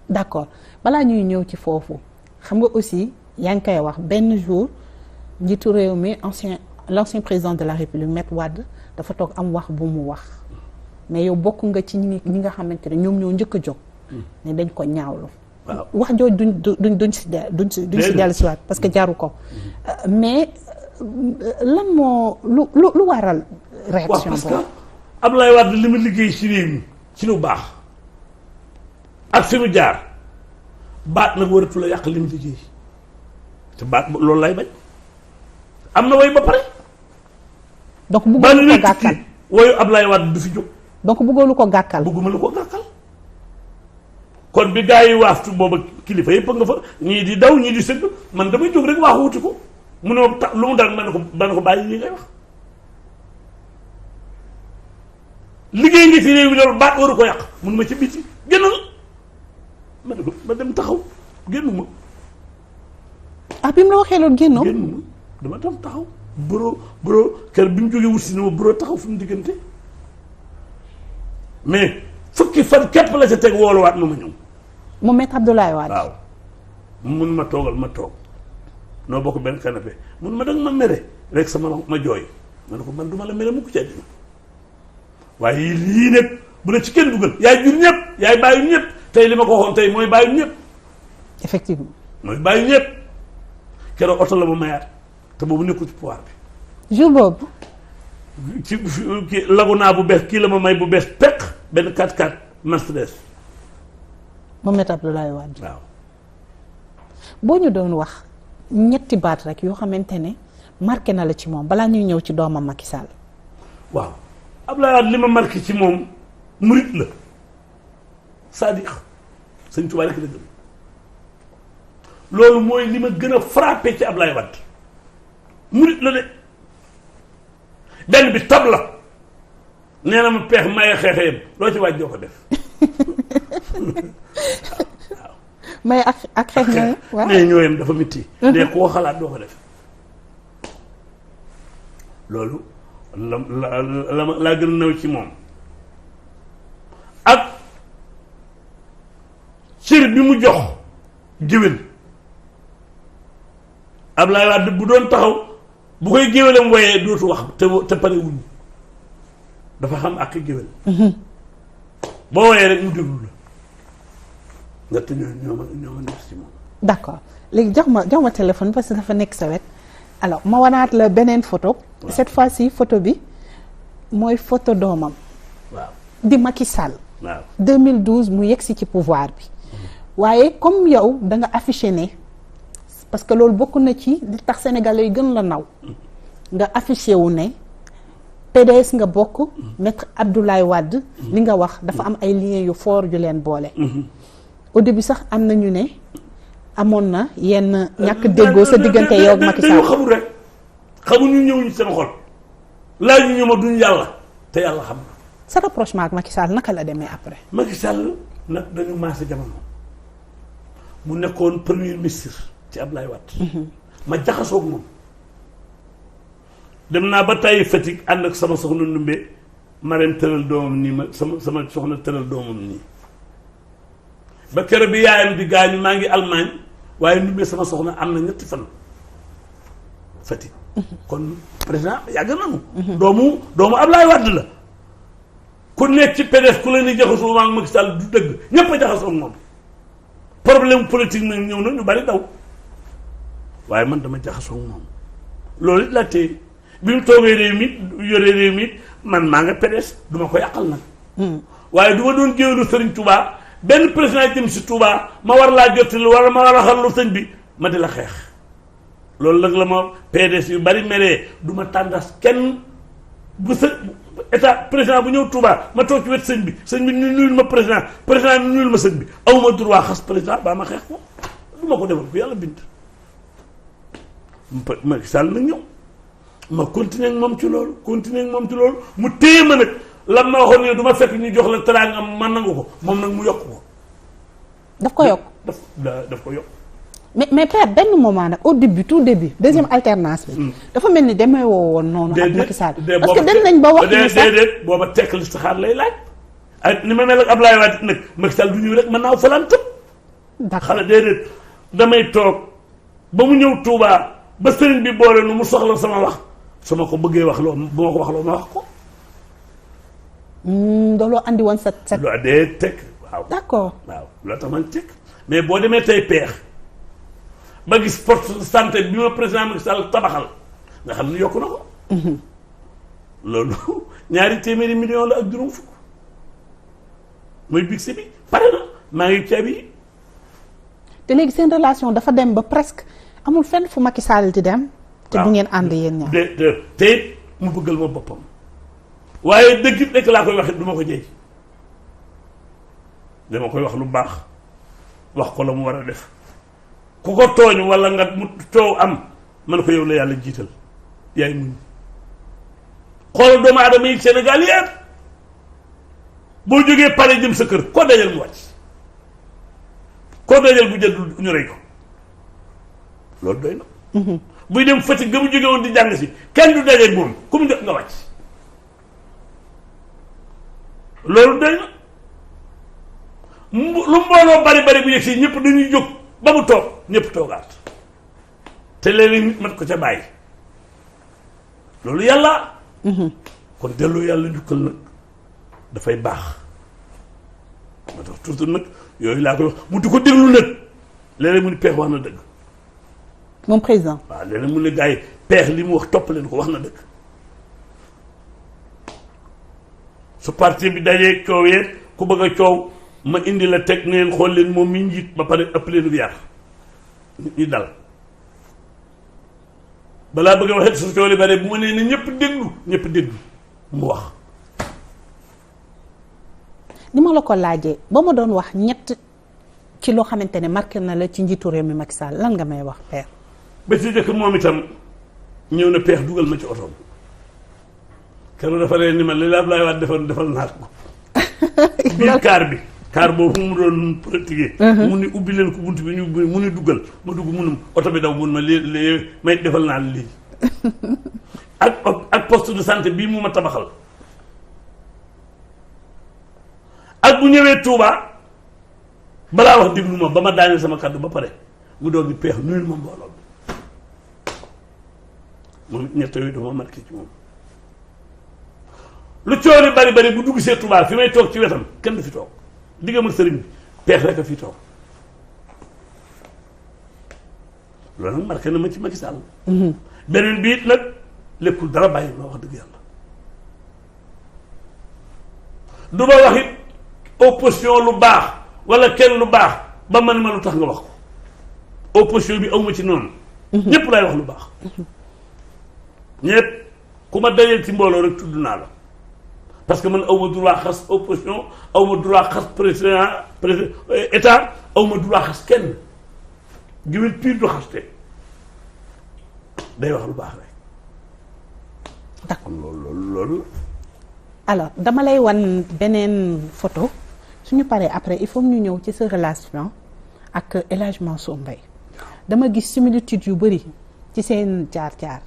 d'accord balaa ñuy ñëw ci foofu xam nga aussi yaa ngi koy wax benn jour njiitu réew mi l'ancien président de la République Maître Wade dafa toog am wax bu mu wax mais yow bokk nga ci ñi nga xamante ne ñoom ñoo njëkk a jóg. ne dañ ko ñaawlu. waaw wax jooju duñ si dellu si waat parce que jaru ko mais lan moo lu waral. réaction boobu Abdoulaye Wade li mu liggéey ci réew mi ci lu baax ak fi mu jaar baat nag waratu la yàq li mu liggéey te baat loolu lay bañ am na way ba pare. donc bëggoo lu ko gàkkal woyu Abdoulaye Wade du fi jóg. donc bëggoo lu ko gàkkal. bëgguma lu ko gàkkal kon bi gaa yi waaftu booba kilifa yëpp nga fa ñii di daw ñii di sëgg man damay jóg rek waax wuti ko mu ne lu mu dal ma ne ko bàyyi lii ngay wax. liggéey ngi fi réew mi loolu baat waru ko yàq mun ma ci biti génnal ma ne ko ma dem taxaw génnuma. bi mu la waxee loolu génnoo. génnuma dama dem taxaw. bureau kër bi mu jógee wut si ne ma bureau taxaw fu mu diggante mais fukki fan képp la ca teg wooluwaat ma ñëw. mu Maître Abdoulaye Wade. waaw mun ma toogal ma toog noo bokk benn canapé mun ma danga ma mere rek sama ma jooy ma ne ko man duma la mere mukk ci àddina waaye lii nag bu la ci kenn dugal yaay jur ñëpp yaay bàyyi ñëpp tey li ma ko waxoon tey mooy bàyyi ñëpp. effectivement mooy bàyyi ñëpp keroog oto la ma mayaat te boobu nekkul ci pouvoir bi. jour boobu. ci kii Laguna bu bees kii la ma may bu bees peq benn 4x4 Mercedes. moom Maître Abdoulaye Wade. waaw. boo ñu doon wax ñetti baat rek yoo xamante ne marqué na la ci moom balaa ñuy ñëw ci doomam Macky Sall. waaw. Abdoulaye Wade li ma marqué ci moom murit la c'est-à-dire Sëñ Tuubaa rek la gëm loolu mooy li ma gën a frappé ci Abdoulaye Wade murit la de benn bi tab la nee na ma peex maye xeexeem loo ci waaj doo ko def waaw maye ak xeex ñooy waaw nee ñooyam dafa mitti ne koo xalaat doo ko def loolu laa gën a naw ci moom cër bi mu jox géwél Ablaye Wade bu doon taxaw bu koy géwélam woyee dootu wax te pare wuñ dafa xam ak géwél boo woyee rek mu déglu la nga te ñoo ma nekk si moom. d'accord léegi jox ma téléphone parce que dafa nekk sa wet alors ma wanaat la beneen photo. cette fois-ci photo bi mooy photo doomam. waaw di Macky Sall. waaw 2012 mu yegsi ci pouvoir bi. waaye comme yow da nga affiché ne parce que loolu bokk na ci li tax sénégalais yi gën la naw nga affiché wu ne PDS nga bokk. maître Abdoulaye Wade. li nga wax dafa am ay liens yu fort yu leen boole. au début sax am na ñu ne amoon na yenn ñàkk déggoo sa diggante yow ak Macky Sall. dañoo xamul rek xamuñu ñëwuñu seen xol laaj ñu ñëw ma duñ yàlla te yàlla xam na. sa rapprochement ak Macky Sall naka la demee après. Macky Sall nag dañu maase jamono mu nekkoon premier ministre ci Ablaye Wade. ma jaxasoo ak moom dem naa ba tey Fatick ànd ak sama soxna Ndumbe Marème tëral doomam nii ma sama soxna tëral doomam nii ba keroog bi yaayam di gaañu maa ngi Allemagne waaye Ndumbe sama soxna am na 2 fan Fatick. kon président yàgg nañu. doomu Ablaye Wade la. ku nekk ci PDS ku leen di jaxasoo maa ngi Macky Sall du dëgg ñëpp a jaxasoo ak moom problème politique nag ñëw na ñu bari daw waaye man dama jaxasoo ak moom loolu it la tey bi mu toogee réew mi yore réew mi man maa nga PDS du ma ko yàqal nag. waaye du ma doon géwélu Sëriñ Touba benn président jëm si Touba ma war laa jottali wala ma war a xarlu sëñ bi ma di la xeex loolu nag la ma PDS yu bari meree du ma tàndas kenn bu état président bu ñëw Touba ma toog ci wet sëñ bi ñu nuyul ma président ñu nuyul ma sëñ bi awuma droit xas président baa ma xeex ko du ma ko defal bu yàlla bind. Macky Sall nag ñëw ma continuer ak moom ci loolu mu téye ma nag lan ma waxoon ne du ma fekk ñu jox la teraanga man nangu ko moom nag mu yokk ko. daf ko yokk daf ko yokk. mais père benn moment nag au début tout début deuxième alternance bi. dafa mel ni demee woo woon noonu. ak Macky Sall parce que dem nañ ba wax. déedéet booba tekk li saxaar lay laaj. ak ni ma mel ak Ablaye Wade nag Macky Sall du ñëw rek mën naa falan tëb. d'accord xale déedéet damay toog ba mu ñëw Touba ba sëriñ bi boole nu mu soxla sama wax su ma ko bëggee wax loo bu ma ko wax loo ma wax ko. looloo andi woon sa. loo dee tekk waaw. d'accord waaw loo tax man tekk mais boo demee tey peex. ba gis poste de santé bi ma président Macky Sall tabaxal nga xam ne yokku na ko. loolu 200 millions la ak juróom fukk mooy big bi pare na maa ngi caabi yi. te léegi seen relation dafa dem ba presque amul fenn fu Macky Sall di dem. te bu ngeen ànd yéen ñaar. te mu bëggal ma boppam waaye dëgg it rek laa koy wax it du ma ko jëy dama koy wax lu baax wax ko la mu war a def. ku ko tooñ wala nga mu coow am man ko yow la yàlla jiital yaay muñ xoolal doomu aadama yi Sénégal yépp boo jógee pare jëm sa kër koo dajal mu wàcc koo dajal bu jël ñu rey ko loolu doy na. buy dem Fatick ga mu jóge woon di jàng si kenn du dajeeg moom ku mu jot nga wàcc loolu doy na lu mbooloo bari bu yegg si ñëpp dañuy jóg ba mu toog ñëpp toogaat te léeg-léeg nit mat ko ca bàyyi loolu yàlla. kon delloo yàlla njukkal nag dafay baax moo tax toujours nag yooyu laa koy wax mu di ko déglu nag léeg-léeg mu ni peex wax na dëgg. moom président. waaw léeg-léeg mu ne gars yi peex li mu wax topp leen ko wax na dëgg su parti bi dajee coow yeeg ku bëgg a coow. ma indi la teg neen xool leen moom mi njiit ba pare ëpp leen yar nit ñi dal balaa bëgg a waxee su coow li bare bu ma nee ne ñëpp déglu mu wax. ni ma la ko laajee ba ma doon wax ñett ci loo xamante ne marqué na la ci njiitu réew mi Macky Sall lan nga may wax père. ba ci jëkk moom itam ñëw na peex dugal ma ci otoom keroog dafa leen ni ma li la Ablaye Wade defal naa ko. biir kaar bi. kaar boobu mu doon politique. mu ni ubbi leen ko bunt bi ñu ubbi mu ni duggal ma dugg munum oto bi daw mun ma lii may defal naa lii ak poste de santé bii mu ma tabaxal ak bu ñëwee Touba balaa wax déglu ma ba ma daaneel sama kàddu ba pare mu doon di peex nuyul ma mbooloo bi moom ñett yooyu dafa marqué ci moom. lu coori bari bari bu dugg see Touba fi may toog ci wetam kenn du fi toog diggam ak sëriñ bi peex rek a fi toog loolu nag marqué na ma ci Macky Sall. beneen bi it nag lekkul dara bàyyi ma wax dëgg yàlla. du ma wax it opposition lu baax wala kenn lu baax ba man ma lu tax nga wax ko opposition bi awma ci noonu. ñëpp laay wax lu baax. ñëpp ku ma dajeel ci mbooloo rek tudd naa la parce que man awma droit xas opposition awma droit xas président état awma droit xas kenn géwél pire du xaste day wax lu baax rek. d'accord loolu. alors dama lay wan beneen photo suñu paree après il faut ñu ñëw ci sa relation ak El Hadj Mansour Mbaye dama gis similitude yu bëri ci seen jaar-jaar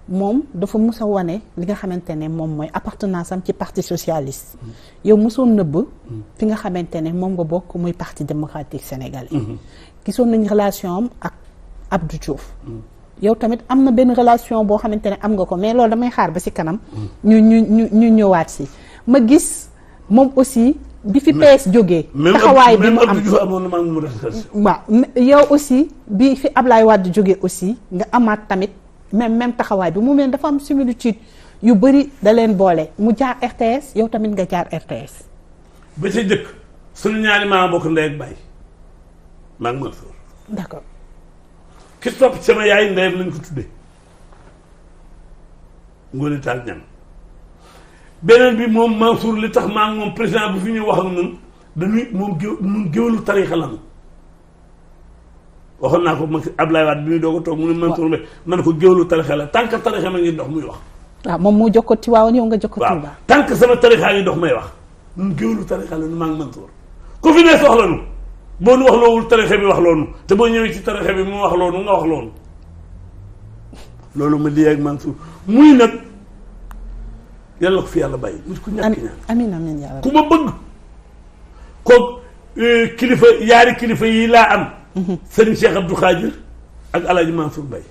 moom dafa mus a wane li nga xamante ne moom mooy appartenance am ci parti socialiste yow mosoon nëbb fi nga xamante ne moom nga bokk muy parti démocratique sénégalais gisoon nañ relation am ak Abdou Diouf yow tamit am na benn relation boo xamante ne am nga ko mais loolu damay xaar ba ci kanam ñu ñëwaat si ma gis moom aussi bi fi PS jógee taxawaay bi mu am waaw yow aussi bi fi Ablaye Wade jógee aussi nga amaat tamit même taxawaay bi mu mel dafa am similitude yu bëri da leen boole mu jaar RTS yow tamit nga jaar RTS ba ca jëkk suñu ñaari maa bokk ndey ak baay maa ngi Mansour d'accord ki topp sama yaay ndeyam lañ ko tuddee Ngoné Tall Niang beneen bi moom Mansour li tax maa ngi moom président bu fi ñuy wax ak ñun dañuy moom géwélu tariixa lañu waxoon naa ko ma Ablaye Wade bi muy doog a toog mu ne Mansour Mbaye man ko géwélu tariixa la tant que tariixa ma ngi dox muy wax waaw moom mu jokko Tiwaawan yow nga jokko Touba waaw tant que sama tariixa ngi dox may wax ñun géwélu tariixa la nu maa ngi Mansour ku fi ne soxla nu boo nu wax loowul tariixa bi wax loonu te boo ñëwee ci tariixa bi mu wax loonu nga wax loonu loolu ma lii ak Mansour muy nag yàlla ko fi yàlla bàyyi mu ku ñàkk ñaan amiin amiin yàlla ku ma bëgg kook kilifa yaari kilifa yi laa am sëriñ Cheikh Abdou Khadir ak Alaaji Mansour Mbaye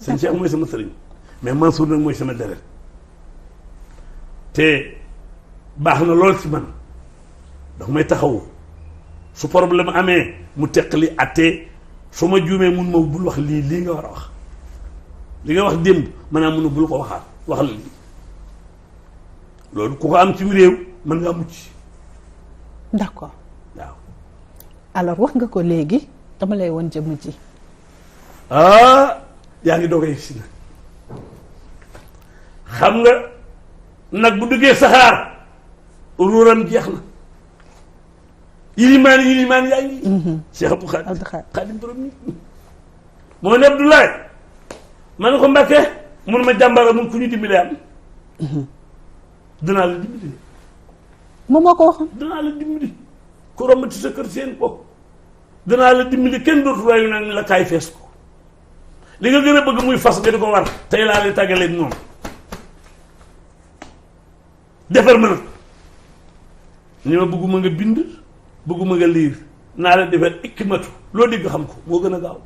sëriñ Cheikh mooy sama sëriñ mais Mansour nag mooy sama deret te baax na lool ci man ndax may taxawu su problème amee mu teqali attee su ma juumee mun ma bul wax lii nga war a wax li nga wax démb maanaam mun a bul ko waxaat waxal lii loolu ku ko am ci réew mën ngaa mucc d'accord waaw alors wax nga ko léegi dama lay woon jëmm ji yaa ngi doog a yegg si nag xam nga nag bu duggee saxaar ruuram jeex na yilimaan yaa ngi Cheikh Abdou Khadim borom nit moo ne Abdoulaye ma ne ko Mbàkke mun ma jàmbara mun ku ñu dimbali am danaa la dimbali moom moo ko waxoon danaa la dimbali ku romb ci sa kër seen ko danaa la dimbali kenn dootu rayu nag la kaay fees ko li nga gën a bëgg muy fas nga di ko war tey laa lay tàggaleeg moom defar ma nag ni ma bëgguma nga bind bëgguma nga liir naa la defar ikkimatu loo dégg xam ko moo gën a gaaw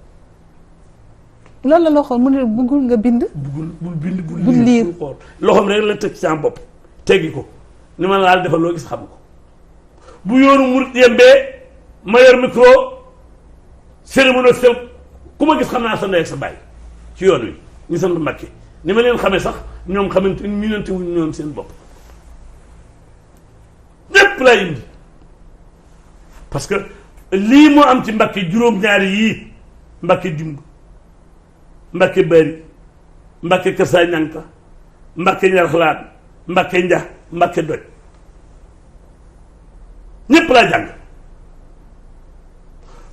loolu la loxoom mu ne bëggul nga bind bul bind bul liir bul xool loxoom rek la teg ci sama bopp teggi ko ni ma laal defal loo gis xam ko bu yoonu murit yembee ma yor micro cérémonie sel ku ma gis xam naa sa ndey ak sa baay ci yoon wi ñu sant Mbàkke ni ma leen xamee sax ñoom xamante miinante wuñ ñoom seen bopp ñépp laa indi parce que lii moo am ci Mbàkke juróom-ñaari yii Mbàkke dimb Mbàkke bari Mbàkke kër saa ñànka Mbàkke ñaraxlaan Mbàkke nja Mbàkke doj ñépp laa jàng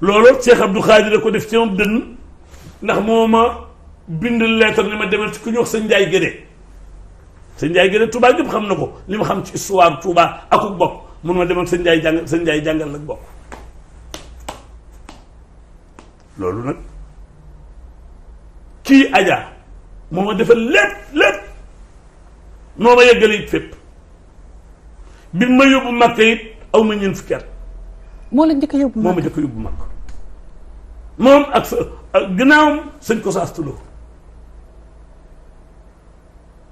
loolu Cheikh Abdou Khadir ko def ci moom dënn ndax moo ma bind lettre ni ma demal ci ku ñu wax sa Njaay Gédé sa Njaay Gédé Touba gépp xam na ko li ma xam ci histoire Touba akuk bokk mun ma demal sa Njaay jàngal la bokk loolu nag kii Adja moo ma defal lépp moo ma yeggale it fépp bi ma yóbbu Makka it aw ma ñeent fukki at moo la njëkk a yóbbu moo ma njëkk a yóbbu mag moom ak gannaawam sëñ ko saas tuloo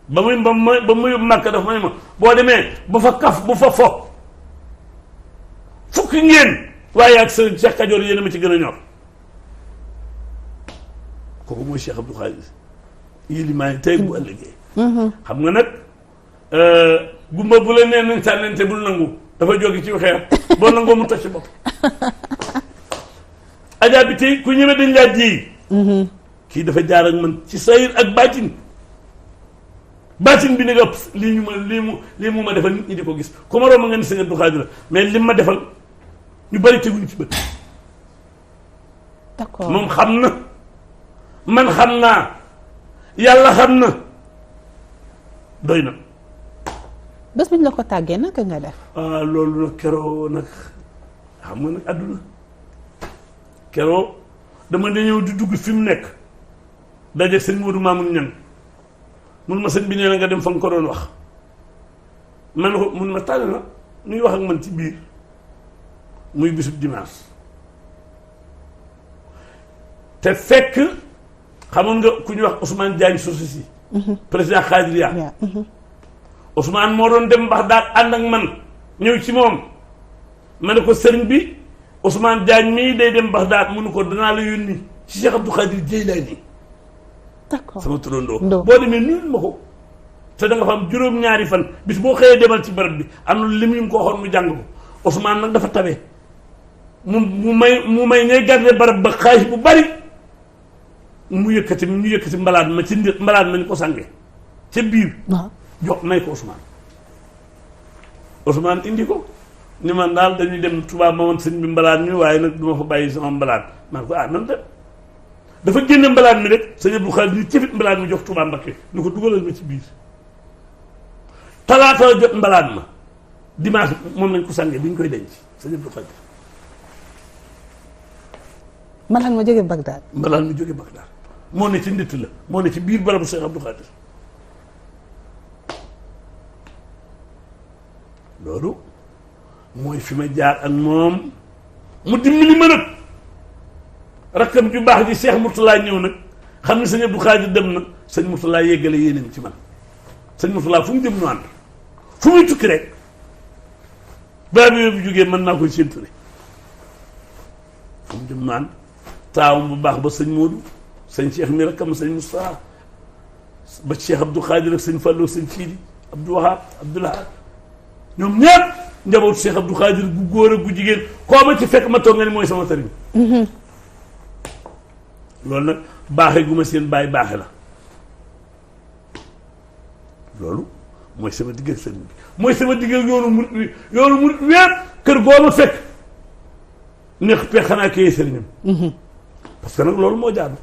ba muy yóbbu mag dafa ma ne ma boo demee bu fa kaf bu fa fo fukki ngeen waaye ak sëñ Cheikh Kajoor yéen a ma ci gën a ñor kooku mooy Cheikh Abdou Khadir yéli maa ngi tey bu ëllëgee xam nga nag gumba bu la nee nañ sànnante bul nangu dafa jóge ci xeer boo nangoo mu toj ci bopp ajaa bi tey ku ñëwee dañ laa ji kii dafa jaar ak man ci sayir ak baatin bi ne nga lii mu ma defal nit ñi di ko gis ku ma romb nga ni sëñ Abdou Khadir la mais lim ma defal ñu bari teguñu ci bët. d'accord moom xam na man xam naa yàlla xam na doy na. bés bu ñu la ko tàggee naka nga def. loolu nag keroo nag xam nga nag àdduna keroo dama ne ñëw di dugg fi mu nekk daje sëñ Modou Mamoun Niang mun ma sëñ bi nee na nga dem fa nga ko doon wax man ko mun ma tànn na ñuy wax ak man ci biir muy bisub dimanche te fekk xamoon nga ku ñuy wax Ousmane Diagne Sossi président Khadria Ousmane moo doon dem Baxdaad ànd ak man ñëw ci moom ma ne ko sëriñ bi Ousmane Diagne mii day dem Baxdaad mënu ko danaa la yónni ci Cheikh Abdou Khadir Jeylaani d'accord sama turandoo boo demee nuyul ma ko te da nga fa am juróom-ñaari fan bis boo xëyee demal ci barab bi am na lim yu mu ko waxoon mu jàng ko Ousmane nag dafa tabe mu may ñay garde barab ba xaalis bu bari ñu yëkkati mbalaat ma ci mbalaat ma ñu ko sànge ca biir jox may ko Ousmane indi ko ni man daal dañuy dem Tuubaa ma woon sëñ bi mbalaat mi waaye nag duma fa bàyyi sama mbalaat man ko nan dem dafa génne mbalaat mi rek sëñ Abdou Khadir ni cëfit mbalaat mi jox Tuubaa Mbakke ni ko dugalal ma ci biir talaata jot mbalaat ma dimanche moom lañ ko sànge bi ñu koy denc sëñ Abdou Khadir mbalaat ma jóge Bagdad mbalaat mi jóge Bagdad moo ne ci nditt la moo ne ci biir barabu Cheikh Abdou Khadir loolu mooy fi ma jaar ak moom mu dimbali ma nag rakkam ju baax ji Cheikh Mourtala ñëw nag xam ne sëñ Abdou Khadir dem na sëñ Mourtala yeggale yéenam ci man sëñ Mourtala fu mu jëm ñu ànd fu muy tukki rek baa bi bu jógee mën naa koy séentu ne fu mu jëm ñu ànd taawam bu baax ba sëñ Modou sëñ Cheikh mi rakkam sëñ Moustapha ba Cheikh Abdou Khadir ak sëñ Fallou sëñ Sidi Abdou Wahab Abdoulahad ñoom ñëpp njabootu Cheikh Abdou Khadir gu góor ak gu jigéen koo ma ci fekk ma toog nga ni mooy sama sëriñ loolu nag baaxee gu ma seen bàyyi baaxe la loolu mooy sama digg ak sëriñ bi mooy sama digg ak yoonu murit weer kër goo ma fekk neex pe xanaa kii sëriñam parce que nag loolu moo jaadu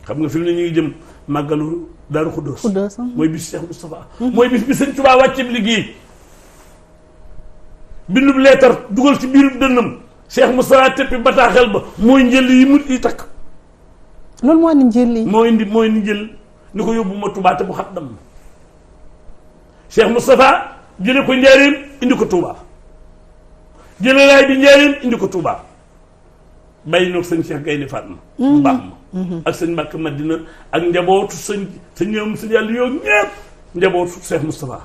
xam nga fi mu ne ñu ngi jëm màggalu Daaru Xuddoos mooy bis Cheikh Moustapha mooy bis bi sëñ Tuubaa wàcceeb liggéey bindub leetar dugal ci biirub dënnam Cheikh Moustapha teppi bataaxel ba mooy njël yi mu yi takk loolu moo ni njël yi mooy ni njël ni ko yóbbu ma Tuubaa te bu xat dam Cheikh Moustapha jële ko njaareem indi ko Tuubaa jële laay bi njaareem indi ko Tuubaa bàyyi noog sëñ Cheikh Gaynde Fatma bu baax ma ak sëñ Mbàkke Madina ak njabootu sëñ ñoom sëñ yàlla yoo ñëpp njabootu Cheikh Moustapha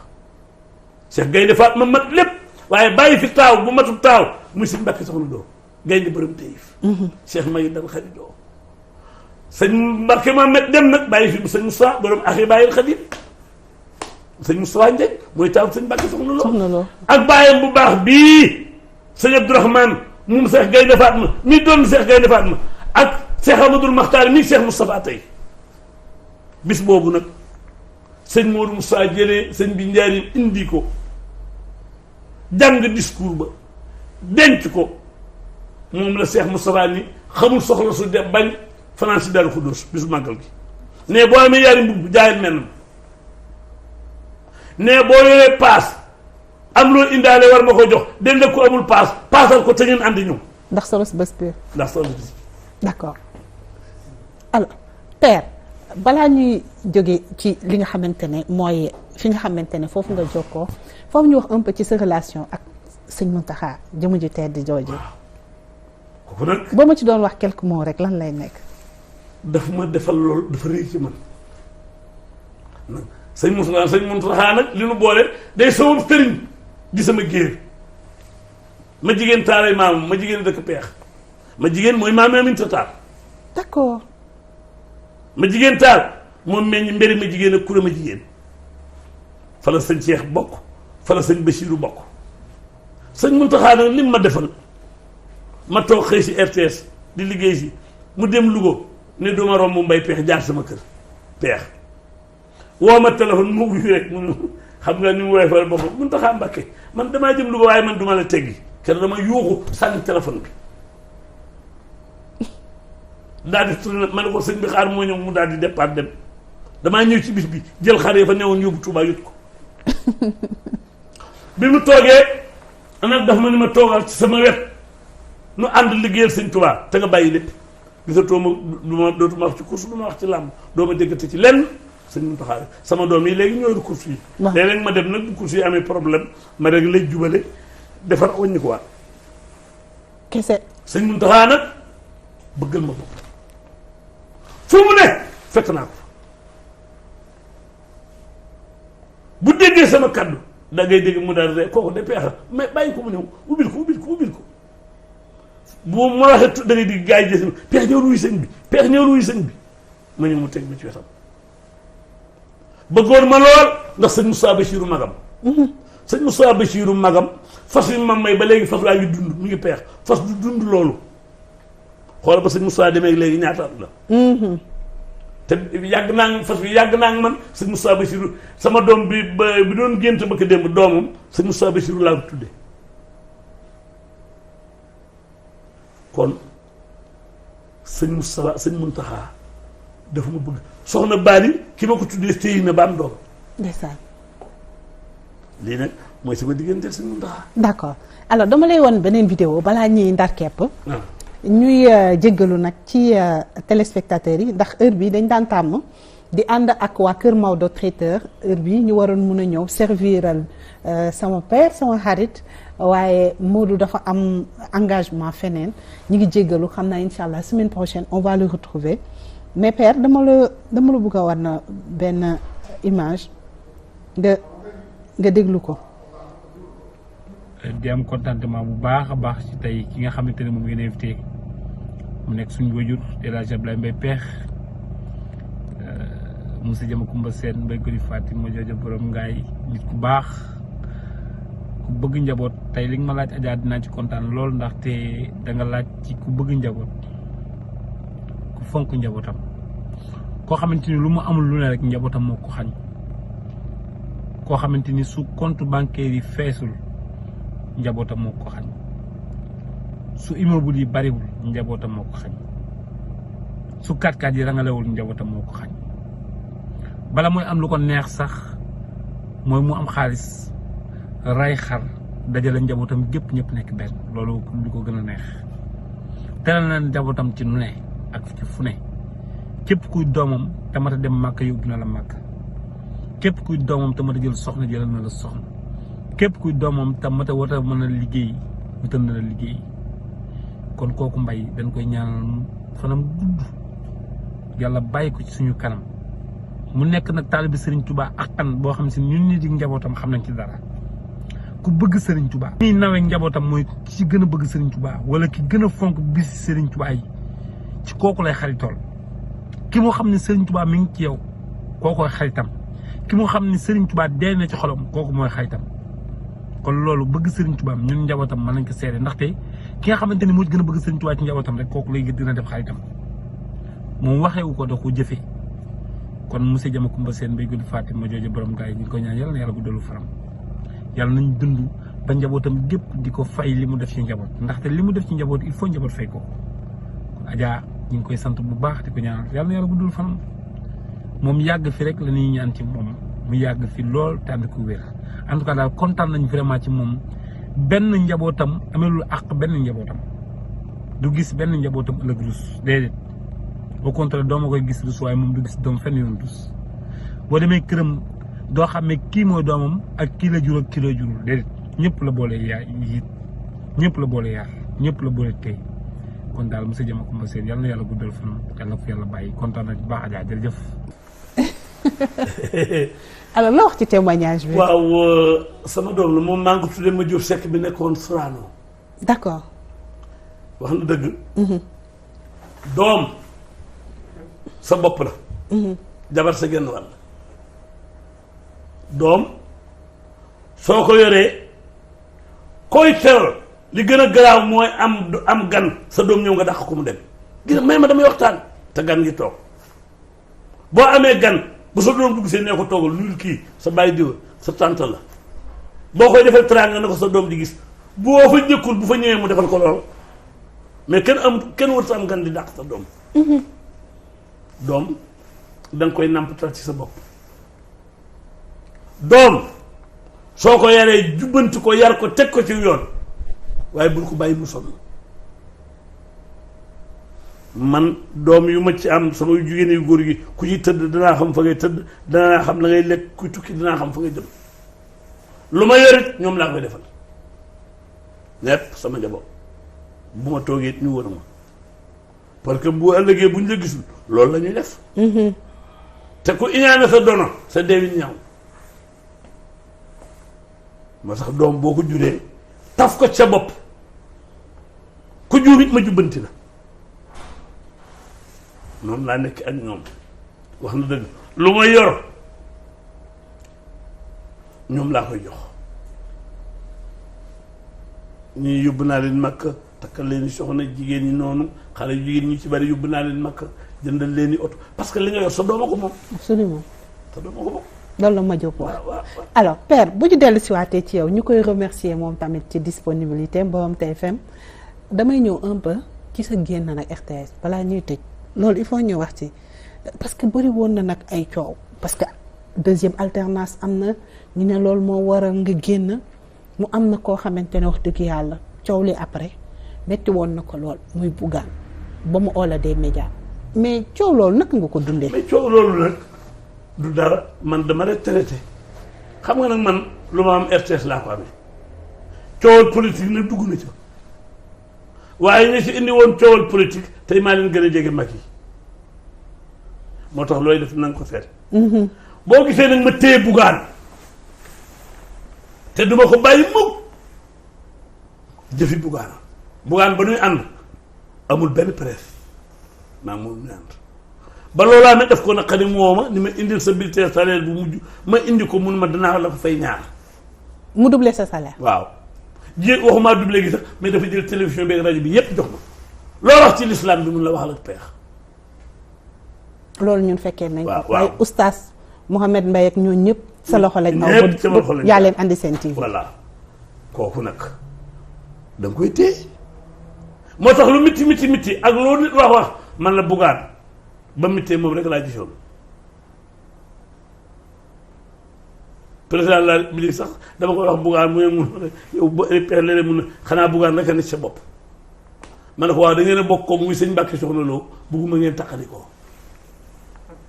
Cheikh Gaynde Fatma mat lépp waaye bàyyi fi taaw bu matub taaw muy sëñ Mbàkke soxna doo gaynde borom Taïf Cheikh May dal xarit doo sëñ Mbàkke ma met dem nag bàyyi fi sëñ Moustapha borom axi bàyyil xarit sëñ Moustapha Ndiaye mooy taaw sëñ Mbàkke soxna loo ak bàyyam bu baax bii sëñ Abdourahmane moom Cheikh Gaynde Fatma mi doon Cheikh Gaynde Fatma ak Cheikh Amadou Makhtar mi Cheikh Moustapha tey bis boobu nag sëñ Modou Moustapha jëlee sëñ bi njaarim indi ko jàng discours ba denc ko moom la Cheikh Moustapha ni xamul soxla su de bañ fanaan si Daaru Xuddoos bisu màggal gi ne boo amee yaari mbubb jaayal mel ne boo yoree paas am loo indaale war ma ko jox den ko amul paasal ko te ngeen àndi ñëw ndax solo si bés bi ndax solo si d'accord alors père balaa ñuy jóge ci li nga xamante ne mooy fi nga xamante ne foofu nga jokkoo foofu ñu wax un peu ci sa relation ak sëñ Mountakha jëmu ju tedd jooju. kooku nag boo ma ci doon wax quelques mots rek lan lay nekk. daf ma defal loolu dafa rëy ci man sëñ Mountakha nag li nu boole day sama sëriñ di sama géer ma jigéen taalay maam ma jigéen dëkk peex ma jigéen mooy maam Aminta Taal. d'accord. ma jigéen taal moom meññ mbiri ma jigéen ak kura ma jigéen fa la sëñ Cheikh bokk fa la sëñ Bachirou bokk sëñ Mountakha nag lim ma defal ma toog xëy si RTS di liggéey si mu dem Louga ne duma romb mbay peex jaar sama kër peex woo ma téléphone mu wuyu rek mu xam nga ni mu woowee fa boppam Mountakha Mbacké man damaa jëm Louga waaye man duma la teggi kenn dama yuuxu sànni téléphone bi daal di tourné ma ne ko sëñ bi xaar moo ñëw mu daal di départ dem damaa ñëw ci bis bi jël xar yi fa newoon yóbbu Touba yóbbu ko bi mu toogee nag daf ma ni ma toogal ci sama wet nu ànd liggéeyal sëñ Touba te nga bàyyi lépp gisatoo ma dootuma wax ci course du ma wax ci làmb doo ma déggate ci lenn sëñ Mountakha sama doom yi léegi ñooy course yi léeg-léeg ma dem nag bu course yi amee problème ma rek lay jubale defar wàññi ko waat kese sëñ Mountakha nag bëggal ma bopp fu mu ne fekk naa ko bu déggee sama kaddu da ngay dégg mu daal rek kooku de peexa mais bàyyi ko mu ñëw ubbil ko bu ma waxee da ngay di gars yi jël peex ñëw luy sëñ bi peex ñëw luy sëñ bi ma ñëw mu teg ma ci wetam bëggoon ma lool ndax sëñ Moussa Bachirou magam sëñ Moussa Bachirou magam fas yu ma may ba léegi fas waa ngi dund mu ngi peex fas du dund loolu xoolal ba sëñ Moussa demee léegi ñaata at la te yàgg naa fas bi yàgg naa man sëñ Moussa Bachirou sama doom bi doon gént ba ko démb doomam sëñ Moussa Bachirou laa ko tuddee kon sëñ Mountakha dafa ma bëgg soxna Bali ki ma ko tuddee téyi na ba am doom ndeysaan lii nag mooy sama diggante sëñ Mountakha. d'accord alors dama lay woon beneen vidéo balaa ñuy ndar kepp ñuy jéggalu nag ci téléspectateurs yi ndax heure bi dañ daan tàmm di ànd ak waa Kër Maodo traiteur heure bi ñu waroon mun a ñëw serviral sama père sama xarit waaye Modou dafa am engagement feneen ñu ngi jéggalu xam naa incha allah semaine prochaine on va le retrouver mais père dama la bëgg a war na benn image nga déglu ko. di am contentement bu baax a baax ci tey ki nga xamante ne moom ngeen invité mu nekk suñu wajur El Hadj Abdoulaye Mbaye Peex Moussa Diama Kumba Seen Mbaye Godi Fatim ma jooja borom ngaay nit ku baax ku bëgg njaboot tey li nga ma laaj Adja dinaa ci kontaan lool ndaxte da nga laaj ci ku bëgg njaboot ku fonk njabootam koo xamante ni lu mu amul lu ne rek njabootam moo ko xañ koo xamante ni su compte bancaire yi feesul njabootam moo ko xañ su immeuble yi bariwul njabootam moo ko xañ su 4x4 yi rangalewul njabootam moo ko xañ bala mooy am lu ko neex sax mooy mu am xaalis ray xar dajale njabootam gépp ñëpp nekk benn loolu lu ko gën a neex teral na njabootam ci nu ne ak ci fu ne képp kuy doomam te mat a dem màkk yóbbu na la màkk képp kuy doomam te mat a jël soxna jëlal na la soxna képp kuy doomam te mat a war a mën a liggéey wutal na la liggéey kon kooku mbay dañ koy ñaanal fanam gudd yàlla bàyyi ko ci suñu kanam mu nekk nag taalibe Serigne Touba ak tan boo xam si ñun ñi di njabootam xam nañ ci dara ku bëgg Serigne Touba. ñuy nawee njabootam mooy ki ci gën a bëgg Serigne Touba wala ki gën a fonk bis Serigne Touba yi ci kooku lay xaritool ki moo xam ne Serigne Touba mi ngi ci yow kookoy xaritam ki moo xam ne Serigne Touba dee na ci xolam kooku mooy xaritam. kon loolu bëgg Serigne Touba ñun njabootam mën nañ ko seede ndaxte ki nga xamante ni moo gën a bëgg Serigne Touba ci njabootam rek kooku lay dina def xaritam moom waxewu ko da ko jëfee kon monsieur Diama Kumba Seen Mbaye Godi Fatim ma jooju borom gaa yi ñu ngi ko ñaan yàlla na yàlla guddalu faram yàlla nañ dund ba njabootam gépp di ko fay li mu def ci njaboot ndaxte li mu def ci njaboot il faut njaboot fay ko kon Adja ñu ngi koy sant bu baax di ko ñaan yàlla na yàlla guddalu faram moom yàgg fi rek la ñuy ñaan ci moom mu yàgg fi lool te ànd ko wér en tout cas daal kontaan nañ vraiment ci moom benn njabootam amelul àq benn njabootam du gis benn njabootam ëllëg rus déedéet au contraire dooma koy gis rus waaye moom du gis doom fenn yoon rus boo demee këram doo xam ne kii mooy doomam ak kii la jur ak kii la jurul déedéet ñëpp la boole yaa it ñëpp la boole yaar ñëpp la boole tey kon daal monsieur Diamacoumba Sène yal na yàlla guddal fan yal na ko yàlla bàyyi kontaan na bu baax Adja jërëjëf. alors la wax ci témoignage bi. waaw sama doom la moom maa ngi ko tuddee ma Diop Seck bi nekkoon Sorano. d'accord. wax na dëgg. doom sa bopp la. jabar sa genn wàll. doom soo ko yoree koy teral li gën a garaaw mooy am gan sa doom ñëw nga dàq ko mu dem. gis may ma damay waxtaan te gan ngi toog boo amee gan bu sa doom dugg see nee ko toogal lul kii sa bàyyi diwa sa tante la boo koy defal teraanga ne ko sa doom di gis boo fa njëkkul bu fa ñëwee mu defal ko lool mais kenn warut am gan di dàq sa doom. doom da nga koy nàmpatal ci sa bopp. doom soo ko yaree jubbanti ko yar ko teg ko ci yoon waaye bul ko bàyyi mu sonn man doom yu ma ci am sama jigéen yu góor gi ku ci tëdd danaa xam fa ngay tëdd danaa xam la ngay lekk ku tukki danaa xam fa ngay jëm lu ma yorit ñoom laa koy defal lépp sama njaboot bu ma toogee ñu wër ma parce que bu ëllëgee buñ la gisul loolu la ñuy def te ku iñaane sa dono sa deewin ñaaw moo tax doom boo ko juree taf ko ca bopp ku jur it ma jubbanti la noonu laa nekk ak ñoom wax na dëgg lu ma yor ñoom laa koy jox ñii yóbbu naa leen Makka takkal leen i soxna jigéen ñi noonu xale jigéen ñi ci bari yóbbu naa leen Makka jëndal leen i oto parce que li nga yor sa dooma ko moom. absolument. sa dooma ko moom. loolu la ma jóg wax alors père bu ñu dellu si waatee ci yow ñu koy remercier moom tamit ci disponibilité borom TFM damay ñëw un peu ci sa génn nag RTS balaa ñuy tëj loolu il faut ñu wax ci parce que bëri woon na nag ay coow parce que deuxième alternance am na ñu ne loolu moo waral nga génn mu am na koo xamante ne wax dëgg yàlla coow li après metti woon na ko lool muy Bougane ba mu oola des médias mais coow loolu naka nga ko dundee. mais coow loolu nag du dara man dama retraité xam nga nag man lu ma am RTS laa ko amee coowal politique nag dugg na ci waaye ñi si indi woon coowal politique tey maa leen gën a jege mag yi moo tax looy def na nga ko seet. boo gisee nag ma téye Bougane te duma ko bàyyi mukk jëfi Bougane ba nuy ànd amul benn presse maa ngi moom ñu ànd ba loolaa ne def ko nag xadim woo ma ni ma indil sa bulletin salaire bu mujj ma indi ko mun ma danaa la ko fay ñaar. mu doublé sa salaire. waaw waxumaa doublé gi sax mais dafa jël télévision bi ak rajo bi yépp jox ma loo wax ci l'islam bi mun la waxal ak peex. loolu ñun fekkee nañ. waaw waaye oustaz Mouhamed Mbaye ak ñooñu ñëpp. sa loxo lañ aw ñëpp sama loxo lañ yaa leen andi seen TV. voilà kooku nag da nga koy téye moo tax lu miti ak loo nit wax man la Bougane ba mittee moom rek laa gisoon président de la République sax dama koy wax Bougane mu ne mun yow ba léeg-léeg mun na xanaa Bougane rek a nekk sa bopp ma ne ko waaw da ngeen a bokk ko muy sëñ Mbàkke Soxna Lo bugguma ngeen taqali ko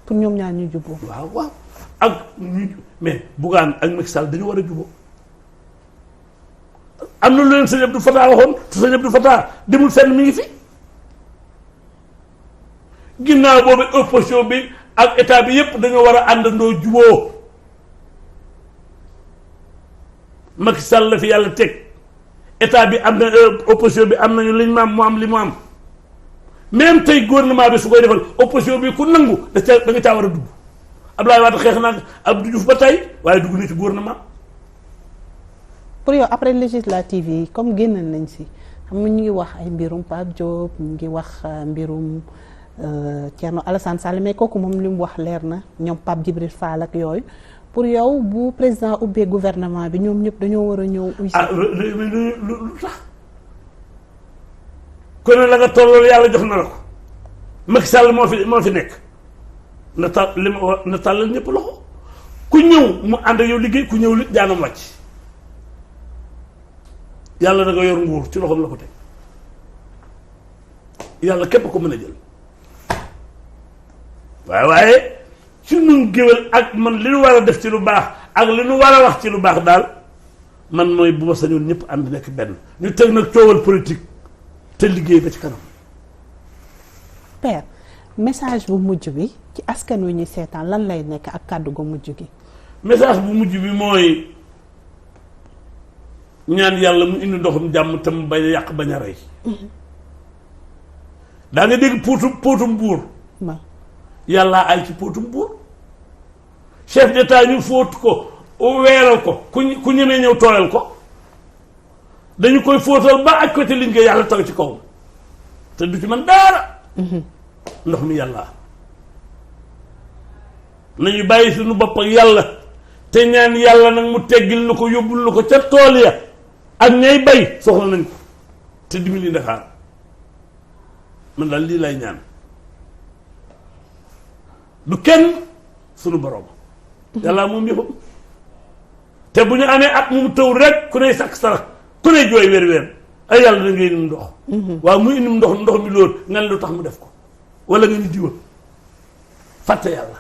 pour ñoom ñaar ñu juboo. waaw ak ñu mais Bougane ak Macky Sall dañu war a juboo am na lu leen sëñ Abdou Fatah waxoon te sëñ Abdou Fatah demul fenn mi ngi fi ginnaaw boobu opposition bi ak état bi yépp dañoo war a àndandoo juboo Macky Sall la fi yàlla teg état bi am na opposition bi am nañu liñ ma am mu am li mu am même tey gouvernement bi su koy defal opposition bi ku nangu da nga caa war a dugg Abdoulaye Wade xeex naa Abdou Diouf ba tey waaye dugg na ci gouvernement. pour yow après législative yi comme génn nañ si xam nga ñu ngi wax ay mbirum Pape Diop ñu ngi wax mbirum Thierno Alassane Sall mais kooku moom li mu wax leer na ñoom Pape Djibril Fall ak yooyu pour yow bu président ubbee gouvernement bi ñoom ñëpp dañoo war a ñëw. lu tax kon la nga tollool yàlla jox na la ko Macky Sall moo fi nekk na ta li ma na tàllal ñëpp loxo ku ñëw mu ànd ak yow liggéey ku ñëw li jaanam wàcc yàlla da nga yor nguur ci loxoom la ko teg yàlla képp ko mën a jël waaye ci nun géwél ak man li nu war a def ci lu baax ak li nu war a wax ci lu baax daal man mooy bu ma sañoon ñëpp ànd nekk benn ñu teg nag coowal politique te liggéey ba ci kanam. Père message bu mujj bi ci askan wi ñuy seetaan lan lay nekk ak kàddu gu mujj gi. message bu mujj bi mooy ñaan yàlla mu indi ndoxum jàmm te mu bañ a yàq bañ a rey. daa nga dégg póotum buur. waaw yàllaa ay ci póotum buur. chef d'état ñu fóot ko weeral ko ku ñemee ñëw tooyal ko dañu koy fóotal ba aj ko te liñ ko yàlla taw ci kaw te du ci man dara. ndox mi yàlla nañu bàyyi suñu bopp ak yàlla te ñaan yàlla nag mu teggil lu ko yóbbul lu ko ca tool ya ak ñay bay soxla nañ ko te dimbali Ndakaar man daal lii lay ñaan du kenn suñu borom yàlla moom yëppam te bu ñu amee at mu taw rek ku ne sakk sarax ku ne jooy weer ay yàlla da ngay indi ndox waaw muy indi ndox mi loolu nga ne lu tax mu def ko wala nga ni diwa fàtte yàlla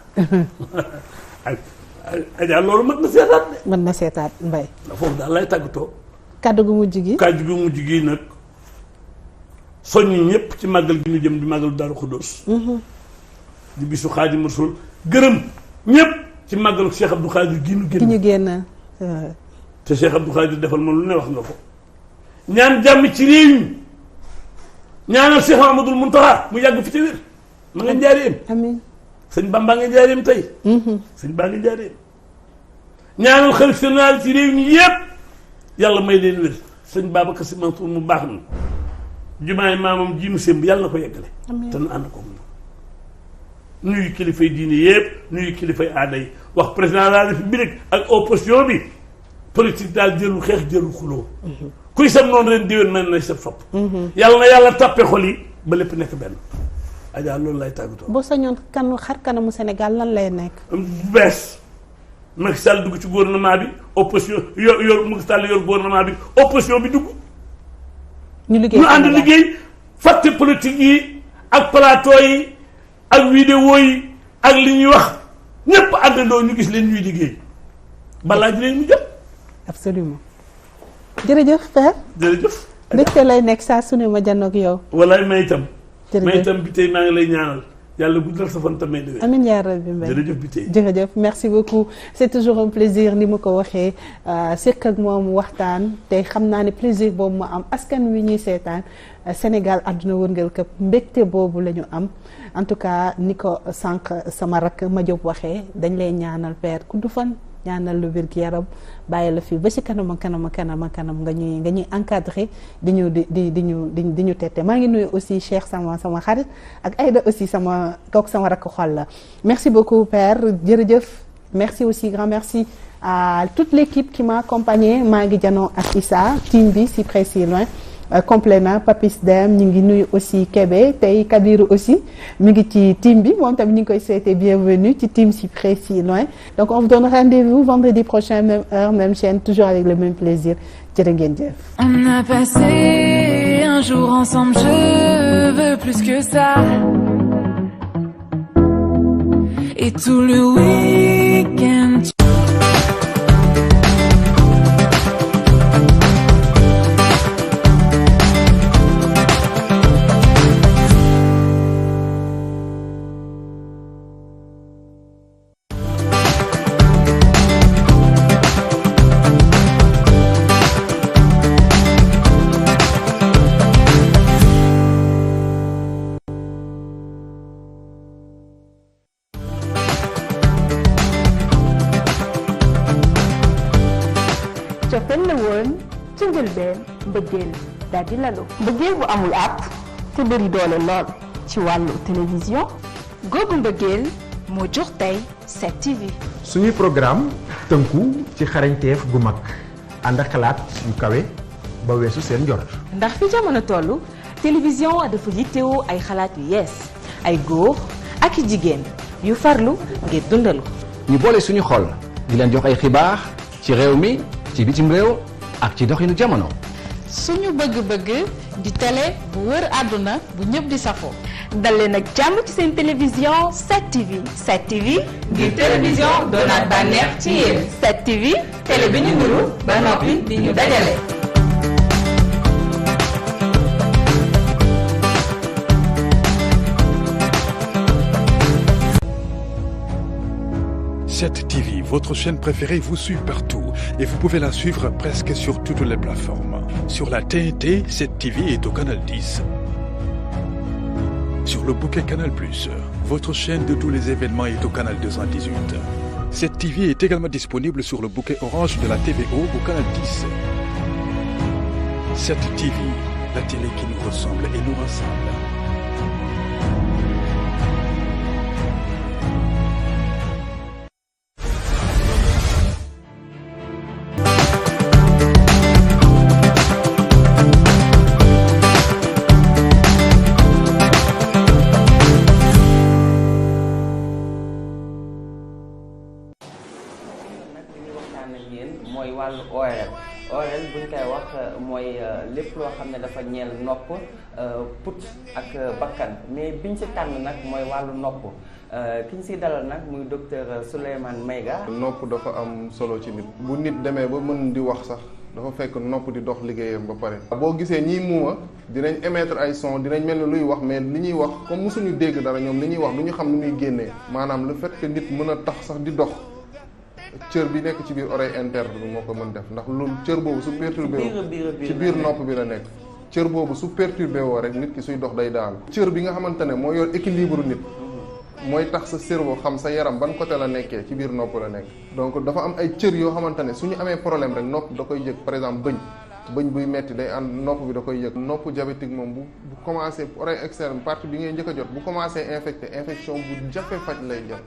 Adja loolu mën na seetaat de. mën na seetaat Mbaye. foofu daal lay tàggatoo. kàddu gu mujj gi. kàddu gu mujj gi nag soññi ñëpp ci màggal gi ñu jëm di màggalu Daaru Xuddoos. di bisu Xaadimu Rasuul gërëm ñëpp ci màggalu Cheikh Abdou Khadir gi ñu génn. te Cheikh Abdou Khadir defal ma lu ne wax nga ko. ñaan jàmm ci réew mi ñaanal Cheikh Amadou Mountakha mu yàgg fi ci wér ma nga njaareem. amiin sëñ Bamba nga njaareem tey. sëñ Ba nga njaareem. ñaanal xalif général ci réew mi yëpp yàlla may leen wér sëñ Babacar Sy Mansour mu baax na jumaay maamam ji mu sëmb yàlla na ko yeggale. te nu ànd ko moom. nuyu kilifay diine yëpp nuyu kilifay aada yi wax président de la République ak opposition bi politique daal jëlu xeex jëlu xuloo. kuy sam noonu ren déwén mel na sa sopp. yàlla na yàlla tàppe xol yi ba lépp nekk benn. Adja loolu lay tàggatoo. boo sañoon xar kanamu Sénégal lan lay nekk. bu bees Macky Sall dugg ci gouvernement bi opposition yor Macky Sall yor gouvernement bi opposition bi dugg. ñu ànd liggéey fàtte politique yi ak plateau yi ak vidéo yi ak li ñuy wax ñépp àndandoo ñu gis leen ñuy liggéey balaa ji leen mu jot. absolument jërëjëf Père. jërëjëf. mbégte lay nekk saa su ne ma jànnoog yow. walaay may itam. may itam bi tey maa ngi lay ñaanal yàlla guddal sa fan tamit déwén. amiin yaa rabbi Mbaye jërëjëf bi tey. jërëjëf merci beaucoup c'est toujours un plaisir ni ma ko waxee sekk ak moom waxtaan te xam naa ne plaisir boobu ma am askan wi ñuy seetaan Sénégal àdduna wërngal këpp mbégte boobu la ñu am en tout cas ni ko sànq sama rakk ma Diop waxee dañ lay ñaanal Père ku du fan ñaanal lu wér gi yaram bàyyi la fii ba ci kanam nga ñuy encadré di ñu tette maa ngi nuyu aussi Cheikh sama xarit ak Aïda aussi sama rakk xol la merci beaucoup Père jërëjëf merci aussi grand merci à toute l'équipe qui m'a accompagné maa ngi janoo ak Issa team bi si près si loin complet na Papis Dem ñu ngi nuyu aussi Kébé tey Kabiru aussi mi ngi ci team bi moom tamit ñu ngi koy souhaiter bienvenue ci team si près si loin donc on vous donne rendez-vous vendredi prochain même heure même chaîne toujours avec le même plaisir jërë ngeen jëf. On a passé un jour ensemble, je veux plus que ça. Et tout le week-end. cofeel la woon ci njëlbeen mbëggeel daal di lalu mbëggeel bu amul àpp te bëri doole lool ci wàllu télévision googu mbëggeel moo jox tey 7TV. suñuy programme tënku ci xarañteef gu mag ànd ak xalaat yu kawe ba weesu seen njort. ndax fi jamono toll télévision dafa yittewoo ay xalaat yu yees ay góor ak i jigéen yu farlu ngir dundal ko. ñu boole suñu xol di leen jox ay xibaar ci réew mi ci bitim réew ak ci doxinu jamono. suñu bëgg-bëgg di télé bu wër àdduna bu ñëpp di safoo. dal leen ak jàmm ci seen télévision 7TV 7TV di télévision doonaat bànneex ci yéen 7TV télé bi ñu nuru ba noppi di ñu dajale. Cette TV, votre chaîne préférée, vous suit partout et vous pouvez la suivre presque sur toutes les plateformes. Sur la TNT, cette TV est au canal 10. Sur le bouquet Canal+, votre chaîne de tous les événements est au canal 218. Cette TV est également disponible sur le bouquet orange de la TVO au canal 10. Cette TV, la télé qui nous ressemble et nous rassemble. mooy wàllu ORL buñ koy wax mooy lépp loo xam ne dafa ñeel nopp put ak bakkan mais biñ ci tànn nag mooy wàllu nopp ki ñu si dalal nag muy docteur Souleymane Maïga. nopp dafa am solo ci nit bu nit demee ba mën di wax sax dafa fekk nopp di dox liggéeyam ba pare. boo gisee ñiy muuma dinañ émettre ay son dinañ mel ni luy wax mais li ñuy wax comme mosuñu dégg dara ñoom li ñuy wax du ñu xam ni muy génnee maanaam le fait que nit mën a tax sax di dox. cër bi nekk ci biir oreille interne bi moo ko mën def ndax loolu cër boobu su perturbé woo ci biir nopp bi la nekk cër boobu su perturbé woo rek nit ki suy dox day daanu cër bi nga xamante ne moo yor équilibre nit mooy tax sa cerveau xam sa yaram ban côté la nekkee ci biir nopp la nekk donc dafa am ay cër yoo xamante ne suñu amee problème rek nopp da koy yëg par exemple bëñ buy metti day ànd nopp bi da koy yëg nopp diabétique moom bu commencé oreille externe partie bi ngay njëkk a jot bu commencé infection bu jafe faj lay jël